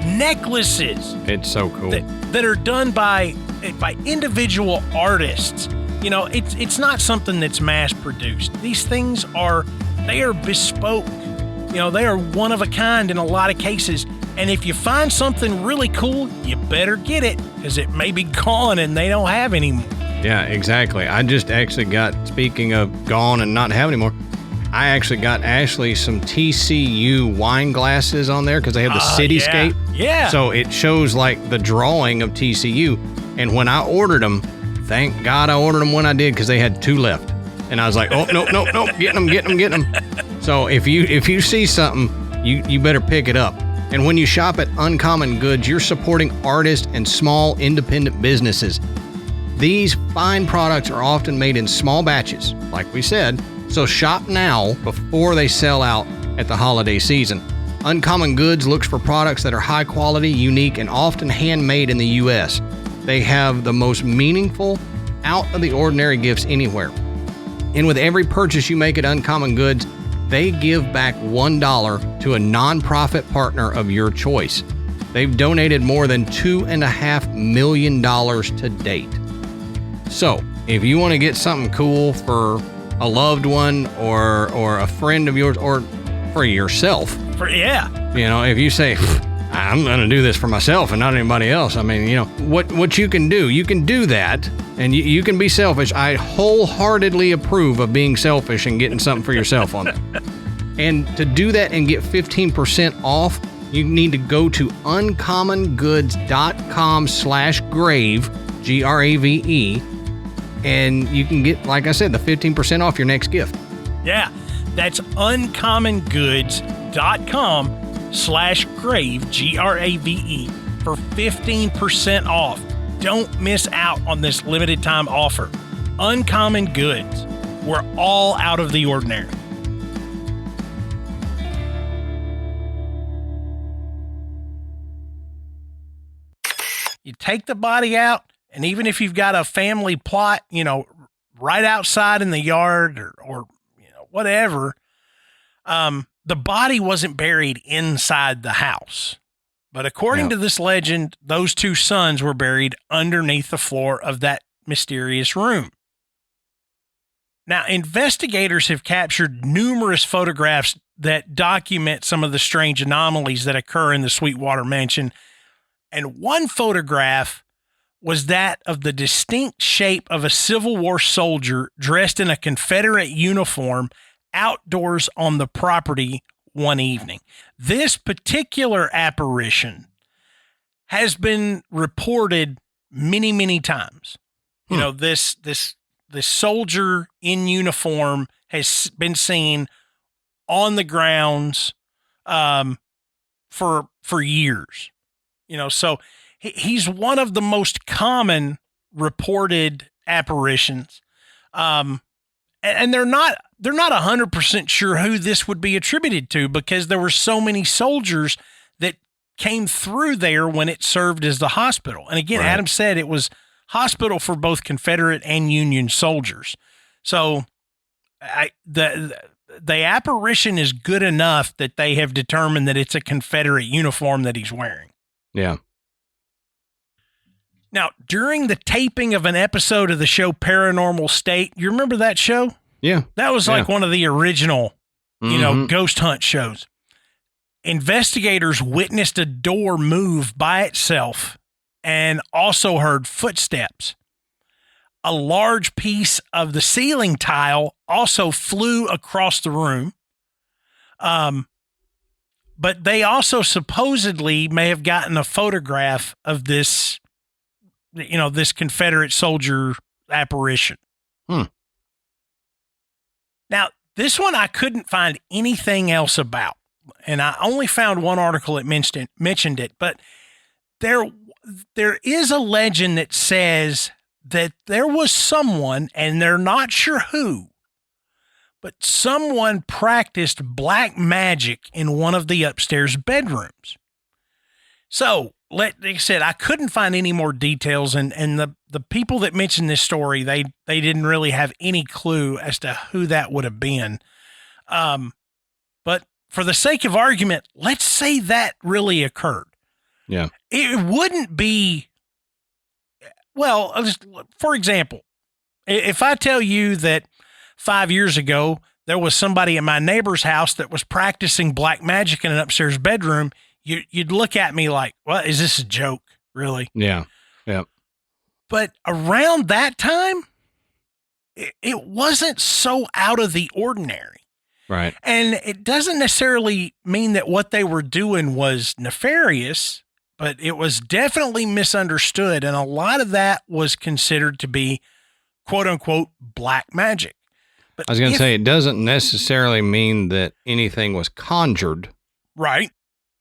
necklaces. It's so cool. That are done by individual artists. It's not something that's mass produced. These things are bespoke. They are one of a kind in a lot of cases. And if you find something really cool, you better get it, because it may be gone and they don't have anymore. Yeah, exactly. I just actually speaking of gone and not have anymore, I actually got Ashley some TCU wine glasses on there because they have the cityscape. Yeah. So it shows like the drawing of TCU. And when I ordered them, thank God I ordered them when I did, because they had 2 left. And I was like, oh, no, getting them. So if you see something, you better pick it up. And when you shop at Uncommon Goods, you're supporting artists and small independent businesses. These fine products are often made in small batches, like we said, so shop now before they sell out at the holiday season. Uncommon Goods looks for products that are high quality, unique, and often handmade in the U.S. They have the most meaningful, out-of-the-ordinary gifts anywhere. And with every purchase you make at Uncommon Goods, they give back $1 to a nonprofit partner of your choice. They've donated more than $2.5 million to date. So, if you want to get something cool for a loved one or a friend of yours, or for yourself. Yeah. If you say, I'm going to do this for myself and not anybody else. I mean, what you can do that, and you can be selfish. I wholeheartedly approve of being selfish and getting something for yourself on it. And to do that and get 15% off, you need to go to uncommongoods.com/grave, GRAVE, and you can get, like I said, the 15% off your next gift. Yeah, that's uncommongoods.com/grave, GRAVE, for 15% off. Don't miss out on this limited time offer. Uncommon Goods. We're all out of the ordinary. You take the body out, and even if you've got a family plot, right outside in the yard or whatever, the body wasn't buried inside the house. But according to this legend, those two sons were buried underneath the floor of that mysterious room. Now, investigators have captured numerous photographs that document some of the strange anomalies that occur in the Sweetwater Mansion. And one photograph was that of the distinct shape of a Civil War soldier dressed in a Confederate uniform outdoors on the property one evening. This particular apparition has been reported many, many times. This soldier in uniform has been seen on the grounds for years. So he's one of the most common reported apparitions. And they're not 100% sure who this would be attributed to, because there were so many soldiers that came through there when it served as the hospital. And again, Adam said it was hospital for both Confederate and Union soldiers. So the apparition is good enough that they have determined that it's a Confederate uniform that he's wearing. Yeah. Now, during the taping of an episode of the show Paranormal State, you remember that show? Yeah. That was like one of the original, ghost hunt shows. Investigators witnessed a door move by itself and also heard footsteps. A large piece of the ceiling tile also flew across the room. But they also supposedly may have gotten a photograph of this, this Confederate soldier apparition. Now, this one I couldn't find anything else about, and I only found one article that mentioned it, but there is a legend that says that there was someone, and they're not sure who, but someone practiced black magic in one of the upstairs bedrooms. So, like I said, I couldn't find any more details, and the people that mentioned this story, they didn't really have any clue as to who that would have been. But for the sake of argument, let's say that really occurred. Yeah. It wouldn't be, well, for example, if I tell you that 5 years ago, there was somebody in my neighbor's house that was practicing black magic in an upstairs bedroom, you'd look at me like, well, is this a joke? Really? Yeah. Yeah. But around that time, it wasn't so out of the ordinary. Right. And it doesn't necessarily mean that what they were doing was nefarious, but it was definitely misunderstood. And a lot of that was considered to be, quote unquote, black magic. But I was going to say, it doesn't necessarily mean that anything was conjured. Right.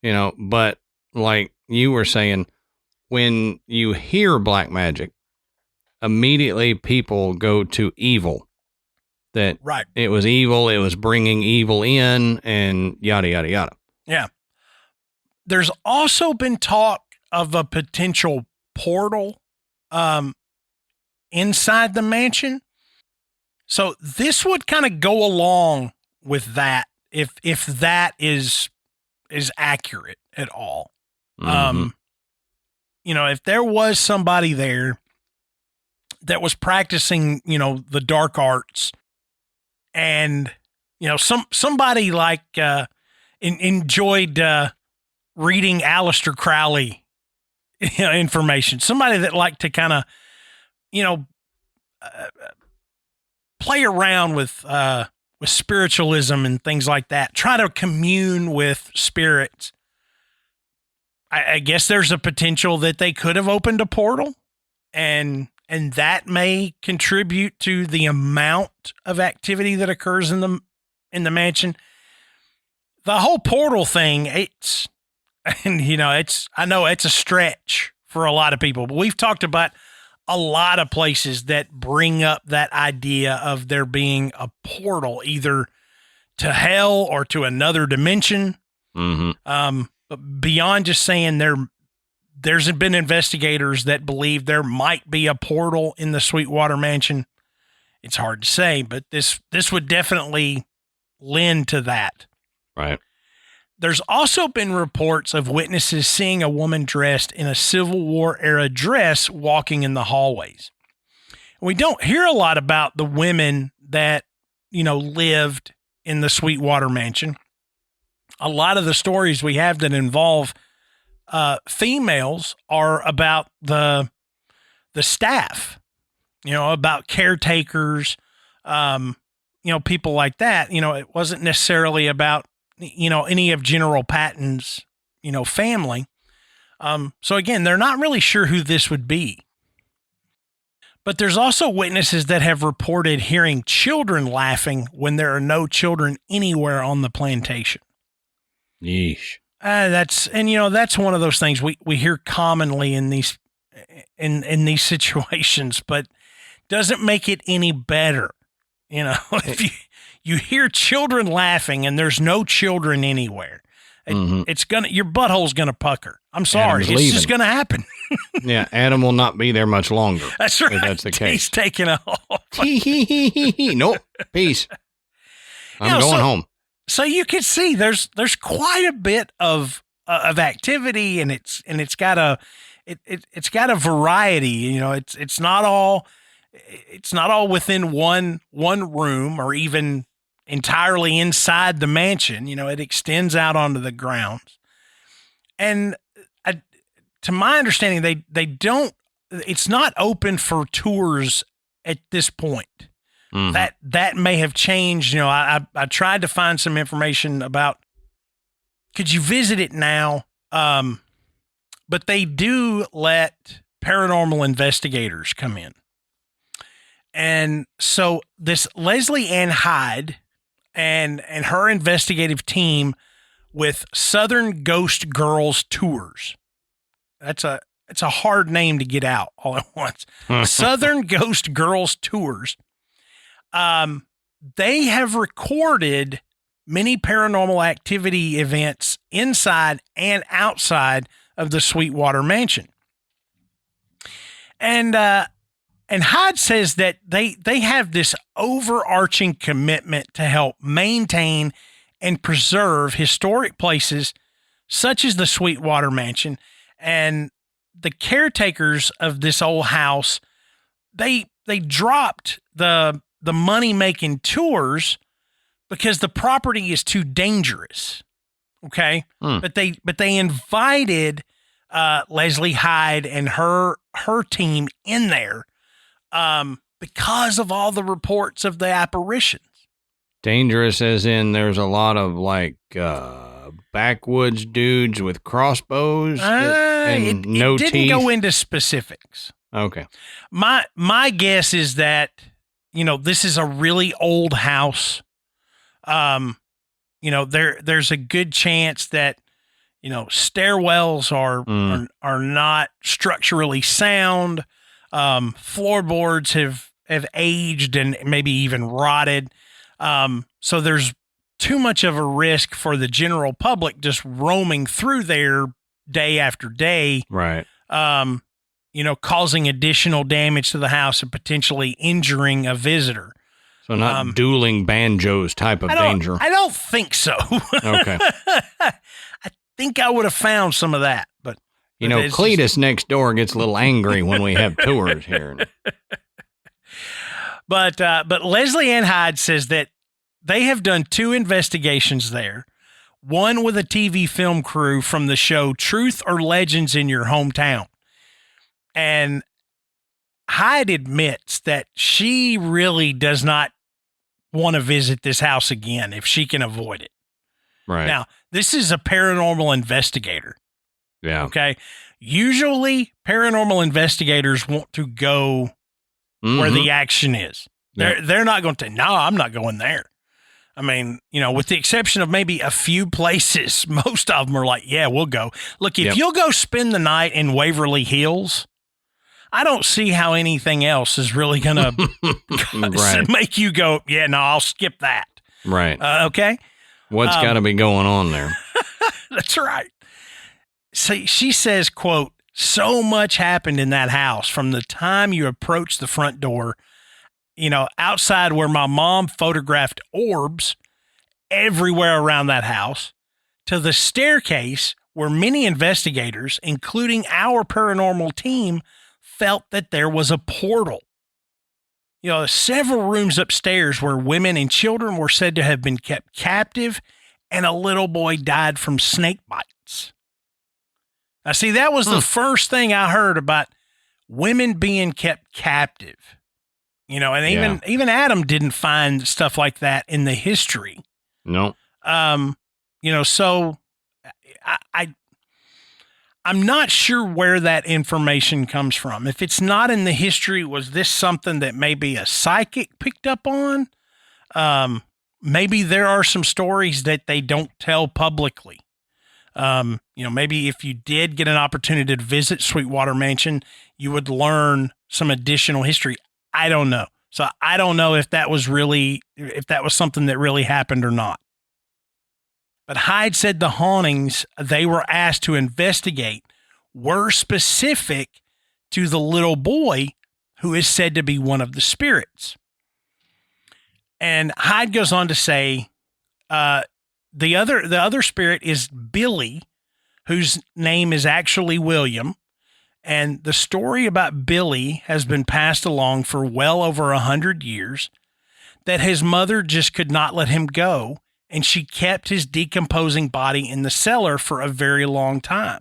But like you were saying, when you hear black magic, immediately people go to evil. That it was evil, it was bringing evil in, and yada, yada, yada. Yeah. There's also been talk of a potential portal inside the mansion. So this would kind of go along with that if that is accurate at all. Mm-hmm. If there was somebody there that was practicing, the dark arts, and somebody like enjoyed reading Aleister Crowley information, somebody that liked to kind of, play around with spiritualism and things like that, try to commune with spirits. I guess there's a potential that they could have opened a portal, and that may contribute to the amount of activity that occurs in the mansion. The whole portal thing, I know it's a stretch for a lot of people, but we've talked about a lot of places that bring up that idea of there being a portal either to hell or to another dimension. Mm-hmm. But beyond just saying there's been investigators that believe there might be a portal in the Sweetwater Mansion. It's hard to say, but this would definitely lend to that. Right. There's also been reports of witnesses seeing a woman dressed in a Civil War era dress walking in the hallways. We don't hear a lot about the women that, lived in the Sweetwater Mansion. A lot of the stories we have that involve females are about the staff, about caretakers, people like that. It wasn't necessarily about, any of General Patton's, family. So again, they're not really sure who this would be. But there's also witnesses that have reported hearing children laughing when there are no children anywhere on the plantation. Yeesh. That's one of those things we hear commonly in these these situations, but doesn't make it any better. If you hear children laughing and there's no children anywhere, it's your butthole's gonna pucker. I'm sorry, it's just gonna happen. Yeah, Adam will not be there much longer. That's right. If that's the case. He's taking off. Nope. Peace. I'm going home. So you can see there's quite a bit of activity, and it's got a variety. It's not all within one room or even entirely inside the mansion. It extends out onto the grounds, and to my understanding, they don't. It's not open for tours at this point. Mm-hmm. That may have changed. I tried to find some information about could you visit it now, but they do let paranormal investigators come in. And so this Leslie Ann Hyde and her investigative team with Southern Ghost Girls Tours. It's a hard name to get out all at once. Southern Ghost Girls Tours. They have recorded many paranormal activity events inside and outside of the Sweetwater Mansion. And Hyde says that they have this overarching commitment to help maintain and preserve historic places such as the Sweetwater Mansion. And the caretakers of this old house, they dropped the money-making tours because the property is too dangerous. Okay. But they invited Leslie Hyde and her team in there because of all the reports of the apparitions. Dangerous as in there's a lot of backwoods dudes with crossbows and no teeth. It didn't go into specifics. Okay. My guess is that, this is a really old house. There's a good chance that, stairwells are not structurally sound. Floorboards have aged and maybe even rotted. So there's too much of a risk for the general public just roaming through there day after day. Right. Causing additional damage to the house and potentially injuring a visitor. So not dueling banjos type of danger. I don't think so. Okay. I think I would have found some of that, but Cletus next door gets a little angry when we have tours here. But Leslie Ann Hyde says that they have done 2 investigations there. one with a TV film crew from the show Truth or Legends in Your Hometown. And Hyde admits that she really does not want to visit this house again if she can avoid it. Right. Now, this is a paranormal investigator. Yeah. Okay. Usually, paranormal investigators want to go where the action is. They're not going to, no, I'm not going there. I mean, with the exception of maybe a few places, most of them are like, yeah, we'll go. Look, if you'll go spend the night in Waverly Hills, I don't see how anything else is really going to make you go, yeah, no, I'll skip that. Right. Okay. What's got to be going on there? That's right. So she says, quote, so much happened in that house from the time you approached the front door, outside where my mom photographed orbs everywhere around that house, to the staircase where many investigators, including our paranormal team, felt that there was a portal. Several rooms upstairs where women and children were said to have been kept captive, and a little boy died from snake bites. Now, see, that was the first thing I heard about women being kept captive. And even Adam didn't find stuff like that in the history. No. So I'm not sure where that information comes from. If it's not in the history, was this something that maybe a psychic picked up on? Maybe there are some stories that they don't tell publicly. Maybe if you did get an opportunity to visit Sweetwater Mansion, you would learn some additional history. I don't know. So I don't know if that was something that really happened or not. But Hyde said the hauntings they were asked to investigate were specific to the little boy who is said to be one of the spirits. And Hyde goes on to say, the other spirit is Billy, whose name is actually William. And the story about Billy has been passed along for well over 100 years, that his mother just could not let him go, and she kept his decomposing body in the cellar for a very long time.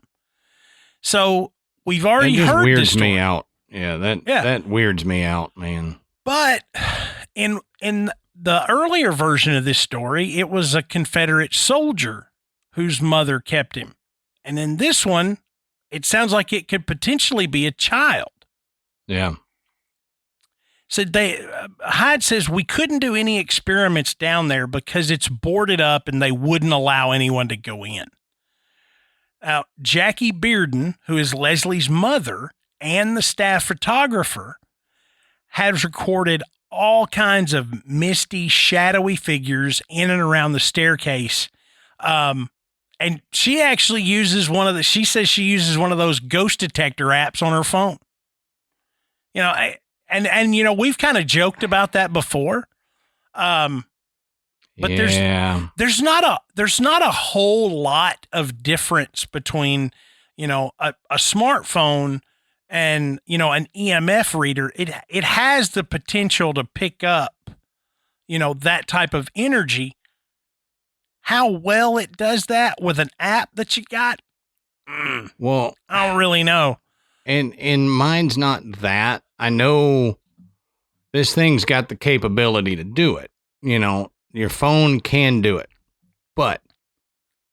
So we've already heard this story. Weirds me out. Yeah, that weirds me out, man. But in the earlier version of this story, it was a Confederate soldier whose mother kept him. And in this one, it sounds like it could potentially be a child. Yeah. So Hyde says we couldn't do any experiments down there because it's boarded up and they wouldn't allow anyone to go in. Now, Jackie Bearden, who is Leslie's mother and the staff photographer, has recorded all kinds of misty, shadowy figures in and around the staircase. And she actually uses she says she uses one of those ghost detector apps on her phone. We've kind of joked about that before. But there's not a whole lot of difference between, a smartphone and, an EMF reader. It has the potential to pick up, that type of energy. How well it does that with an app that you got? Well, I don't really know. And mine's not that. I know this thing's got the capability to do it. Your phone can do it. But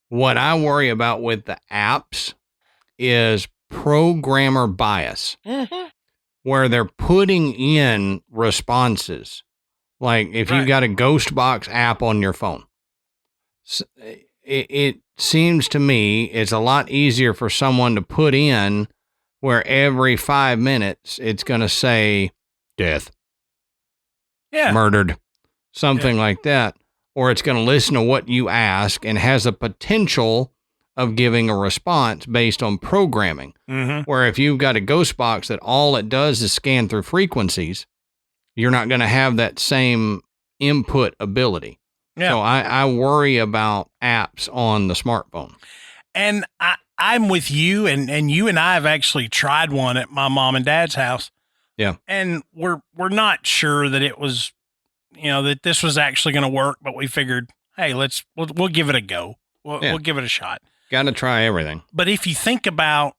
what I worry about with the apps is programmer bias, where they're putting in responses. Like if you've got a Ghostbox app on your phone, it seems to me it's a lot easier for someone to put in where every 5 minutes it's going to say death, murdered, something like that. Or it's going to listen to what you ask and has a potential of giving a response based on programming. Where if you've got a ghost box that all it does is scan through frequencies, you're not going to have that same input ability. Yeah. So I worry about apps on the smartphone. And I'm with you, and you and I have actually tried one at my mom and dad's house. Yeah. And we're not sure that it was, that this was actually going to work, but we figured, hey, we'll give it a go. We'll give it a shot. Got to try everything. But if you think about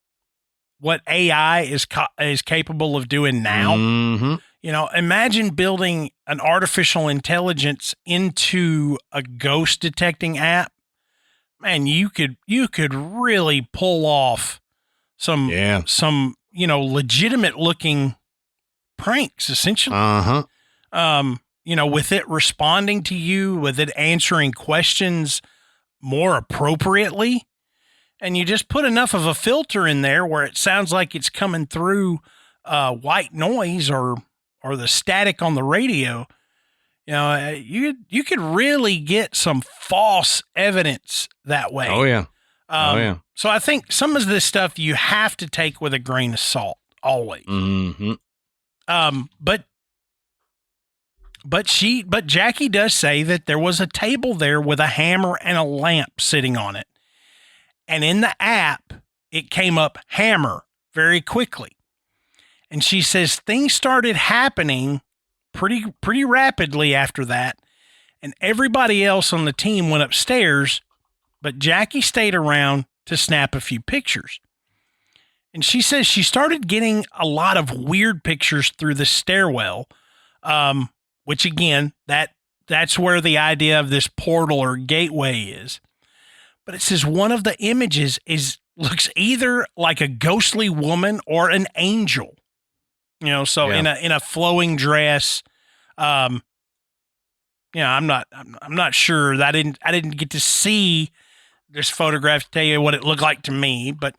what AI is capable of doing now, imagine building an artificial intelligence into a ghost detecting app. Man, you could really pull off some legitimate looking pranks, essentially. With it responding to you, with it answering questions more appropriately, and you just put enough of a filter in there where it sounds like it's coming through white noise or the static on the radio. You could really get some false evidence that way. Oh yeah. So I think some of this stuff you have to take with a grain of salt always. But Jackie does say that there was a table there with a hammer and a lamp sitting on it. And in the app, it came up hammer very quickly. And she says things started happening pretty rapidly after that. And everybody else on the team went upstairs, but Jackie stayed around to snap a few pictures. And she says she started getting a lot of weird pictures through the stairwell, which again, that's where the idea of this portal or gateway is. But it says one of the images looks either like a ghostly woman or an angel. In a flowing dress. I'm not sure. I didn't get to see this photograph to tell you what it looked like to me, but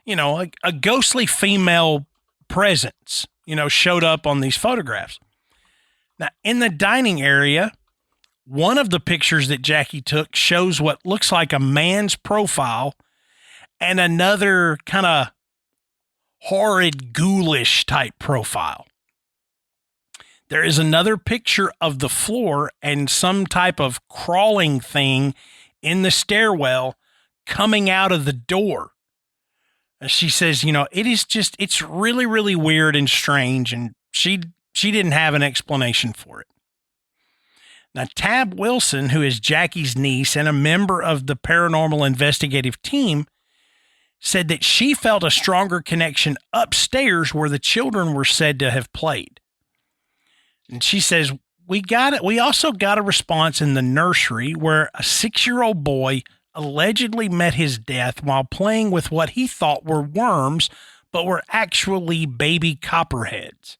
a ghostly female presence, showed up on these photographs. Now, in the dining area, one of the pictures that Jackie took shows what looks like a man's profile and another kind of horrid, ghoulish type profile. There is another picture of the floor and some type of crawling thing in the stairwell coming out of the door. She says, it's really, really weird and strange, and she didn't have an explanation for it. Now, Tab Wilson, who is Jackie's niece and a member of the paranormal investigative team, said that she felt a stronger connection upstairs where the children were said to have played. And she says, we also got a response in the nursery where a 6-year-old boy allegedly met his death while playing with what he thought were worms, but were actually baby copperheads.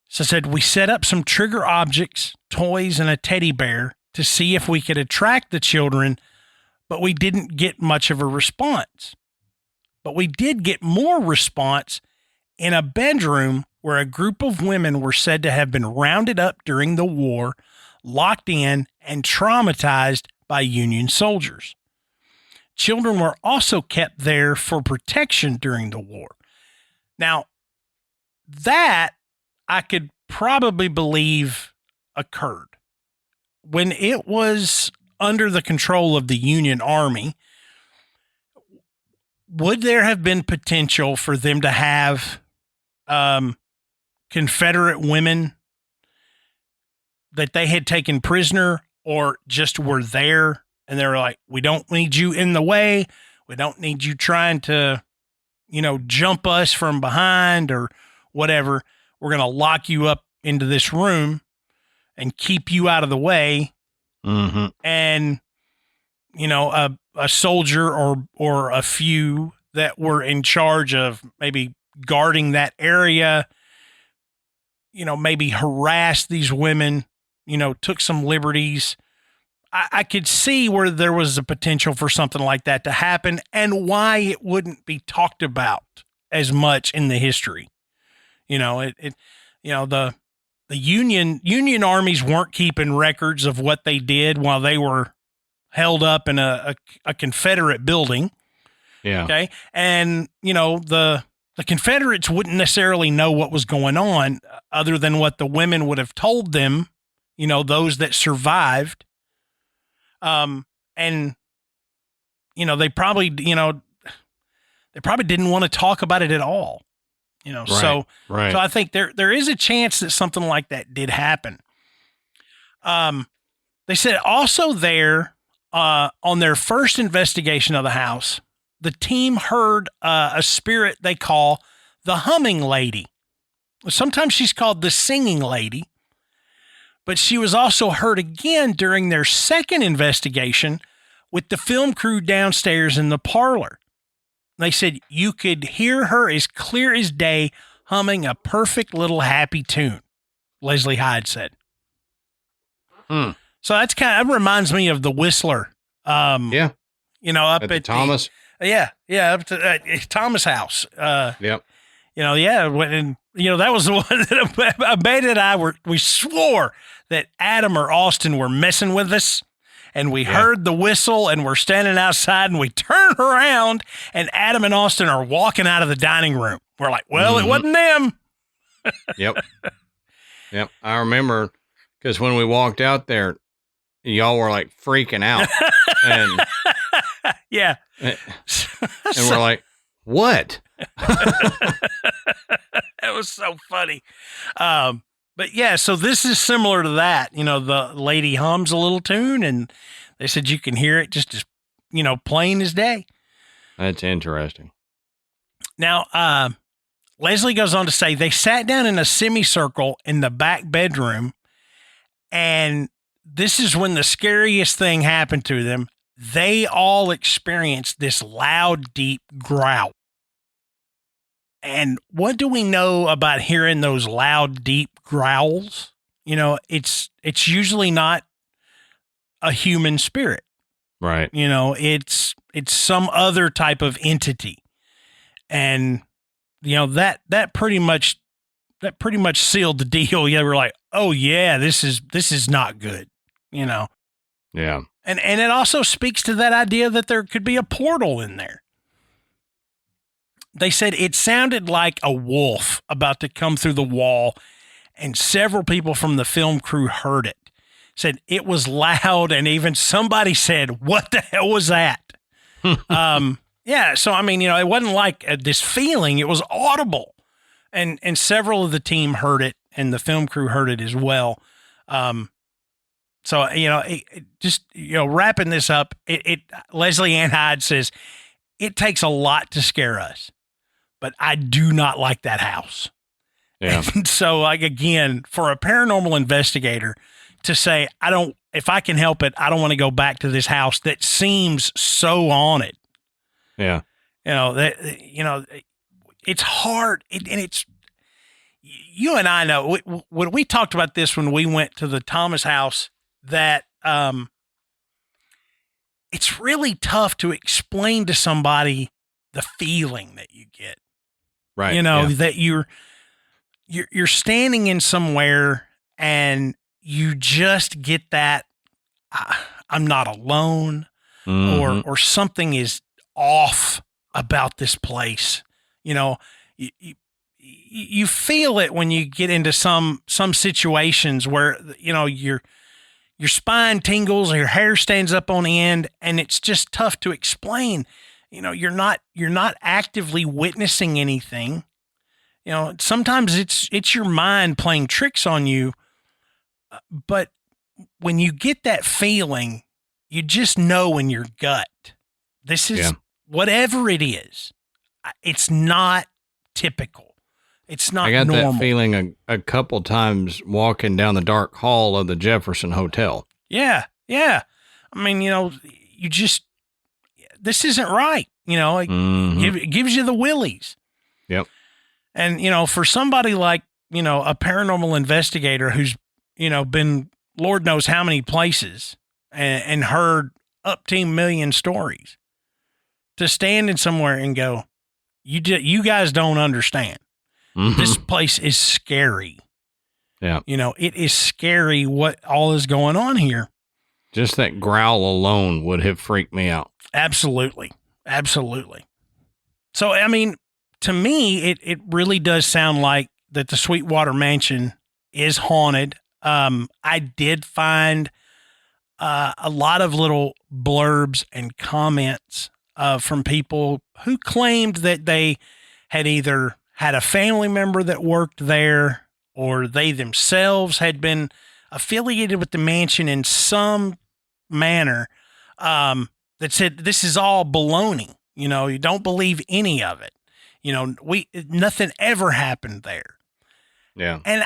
So said, we set up some trigger objects, toys, and a teddy bear to see if we could attract the children, but we didn't get much of a response. But we did get more response in a bedroom where a group of women were said to have been rounded up during the war, locked in, and traumatized by Union soldiers. Children were also kept there for protection during the war. Now, that I could probably believe occurred. When it was under the control of the Union Army, would there have been potential for them to have Confederate women that they had taken prisoner or just were there and they were like, we don't need you in the way. We don't need you trying to, jump us from behind or whatever. We're going to lock you up into this room and keep you out of the way. Mm-hmm. And, a soldier or a few that were in charge of maybe guarding that area, maybe harassed these women, took some liberties. I could see where there was a potential for something like that to happen and why it wouldn't be talked about as much in the history. The Union armies weren't keeping records of what they did while they were held up in a Confederate building. Yeah. Okay. And, the Confederates wouldn't necessarily know what was going on other than what the women would have told them, those that survived. And, they probably didn't want to talk about it at all, Right. So I think there is a chance that something like that did happen. They said also there on their first investigation of the house, the team heard a spirit they call the humming lady. Sometimes she's called the singing lady, but she was also heard again during their second investigation with the film crew downstairs in the parlor. They said you could hear her as clear as day humming a perfect little happy tune, Leslie Hyde said. So that reminds me of the Whistler. Yeah. You know, up at Thomas. Up to Thomas house. Yep. You know, yeah. And, you know, that was the one that Beta and I we swore that Adam or Austin were messing with us. And we heard the whistle and we're standing outside and we turn around and Adam and Austin are walking out of the dining room. We're like, well, it wasn't them. Yep. I remember because when we walked out there, y'all were like freaking out. And yeah. And we're like, what? That was so funny. But yeah, so this is similar to that. You know, the lady hums a little tune and they said you can hear it just as, you know, plain as day. That's interesting. Now, Leslie goes on to say they sat down in a semicircle in the back bedroom, and this is when the scariest thing happened to them. They all experienced this loud, deep growl. And what do we know about hearing those loud, deep growls? You know, it's usually not a human spirit. Right. You know, it's some other type of entity. And, you know, that pretty much sealed the deal. Yeah, we're like, oh yeah, this is not good, you know? Yeah. And it also speaks to that idea that there could be a portal in there. They said it sounded like a wolf about to come through the wall, and several people from the film crew heard it. Said it was loud, and even somebody said, what the hell was that? Yeah, so, I mean, you know, it wasn't like this feeling. It was audible, and several of the team heard it, and the film crew heard it as well. So, you know, just, you know, wrapping this up, Leslie Ann Hyde says, it takes a lot to scare us, but I do not like that house. Yeah. And so, like, again, for a paranormal investigator to say, if I can help it, I don't want to go back to this house that seems so haunted. Yeah. You know, it's hard. And it's, you and I know, when we talked about this when we went to the Thomas house, that it's really tough to explain to somebody the feeling that you get. Right. You know, that you're standing in somewhere and you just get that I'm not alone, or something is off about this place. You know, you feel it when you get into some situations where, you know, your spine tingles or your hair stands up on end, and it's just tough to explain. You know, you're not actively witnessing anything. You know, sometimes it's your mind playing tricks on you. But when you get that feeling, you just know in your gut, this is whatever it is. It's not typical. It's not normal. I got that feeling a couple times walking down the dark hall of the Jefferson Hotel. Yeah. Yeah. I mean, you know, this isn't right. You know, it gives you the willies. Yep. And, you know, for somebody like, you know, a paranormal investigator who's, you know, been Lord knows how many places and heard up to 1 million stories, to stand in somewhere and go, you guys don't understand. This place is scary. Yeah. You know, it is scary what all is going on here. Just that growl alone would have freaked me out. Absolutely. Absolutely. So, I mean, to me, it really does sound like that the Sweetwater Mansion is haunted. I did find a lot of little blurbs and comments from people who claimed that they had either had a family member that worked there, or they themselves had been affiliated with the mansion in some manner. that said this is all baloney. You know, you don't believe any of it. You know, nothing ever happened there. Yeah. And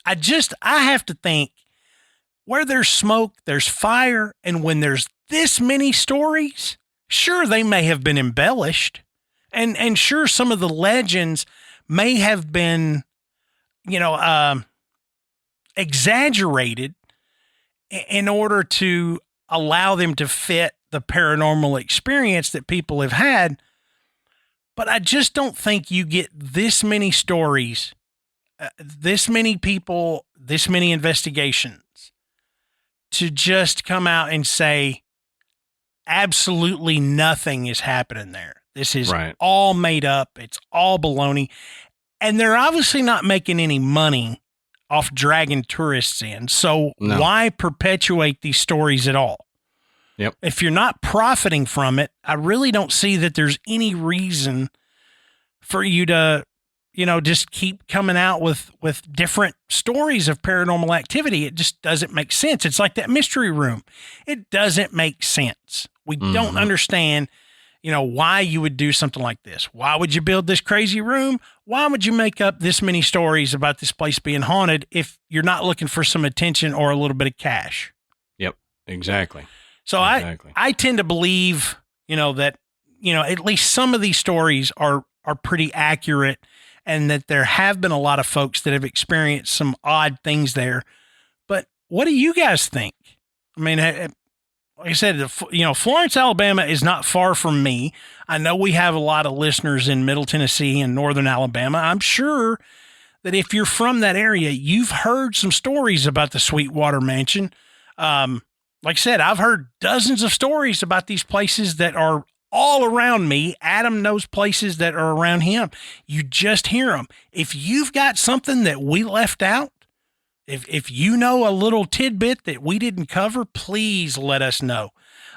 I have to think, where there's smoke, there's fire. And when there's this many stories, sure, they may have been embellished. And sure, some of the legends may have been, exaggerated in order to allow them to fit the paranormal experience that people have had. But I just don't think you get this many stories, this many people, this many investigations to just come out and say absolutely nothing is happening there. This is all made up. It's all baloney. And they're obviously not making any money off dragging tourists in. So why perpetuate these stories at all? Yep. If you're not profiting from it, I really don't see that there's any reason for you to, just keep coming out with different stories of paranormal activity. It just doesn't make sense. It's like that mystery room. It doesn't make sense. We don't understand, why you would do something like this. Why would you build this crazy room? Why would you make up this many stories about this place being haunted if you're not looking for some attention or a little bit of cash? Yep, exactly. So I tend to believe, that, at least some of these stories are pretty accurate, and that there have been a lot of folks that have experienced some odd things there. But what do you guys think? I mean, like I said, Florence, Alabama is not far from me. I know we have a lot of listeners in Middle Tennessee and Northern Alabama. I'm sure that if you're from that area, you've heard some stories about the Sweetwater Mansion. Like I said, I've heard dozens of stories about these places that are all around me. Adam knows places that are around him. You just hear them. If you've got something that we left out, if you know a little tidbit that we didn't cover, please let us know.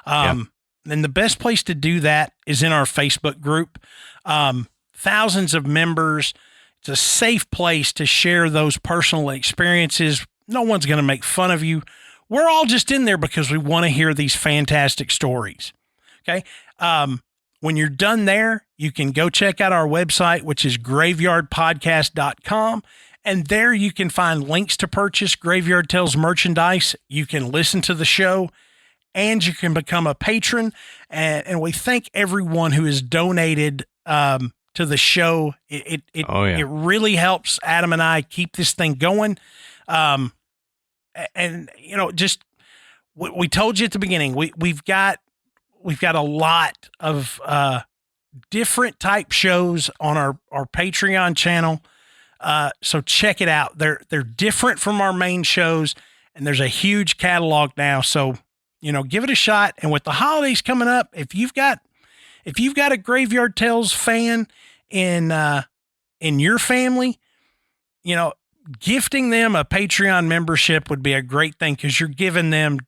And the best place to do that is in our Facebook group. Thousands of members. It's a safe place to share those personal experiences. No one's going to make fun of you. We're all just in there because we want to hear these fantastic stories. Okay. When you're done there, you can go check out our website, which is graveyardpodcast.com. And there you can find links to purchase Graveyard Tales merchandise. You can listen to the show, and you can become a patron. And we thank everyone who has donated to the show. It really helps Adam and I keep this thing going. Just we told you at the beginning, we've got a lot of different type shows on our Patreon channel. So check it out. They're different from our main shows, and there's a huge catalog now. So, give it a shot. And with the holidays coming up, if you've got a Graveyard Tales fan in your family, gifting them a Patreon membership would be a great thing, because you're giving them,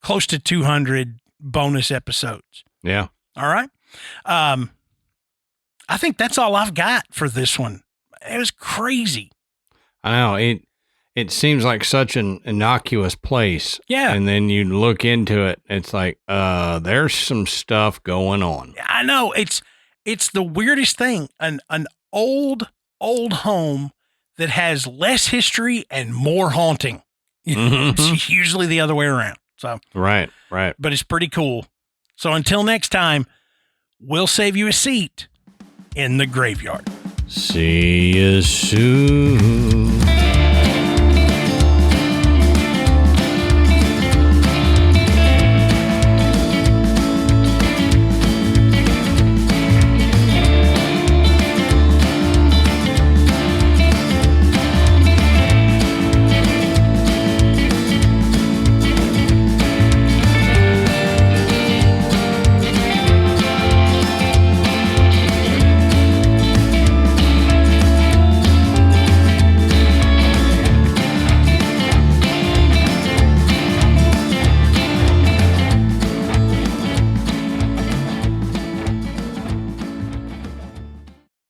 close to 200 bonus episodes. Yeah. All right. I think that's all I've got for this one. It was crazy. I know. It seems like such an innocuous place. Yeah. And then you look into it, it's like, there's some stuff going on. I know. It's the weirdest thing. An old home that has less history and more haunting. It's usually the other way around. So Right. But it's pretty cool. So until next time, we'll save you a seat in the graveyard. See you soon.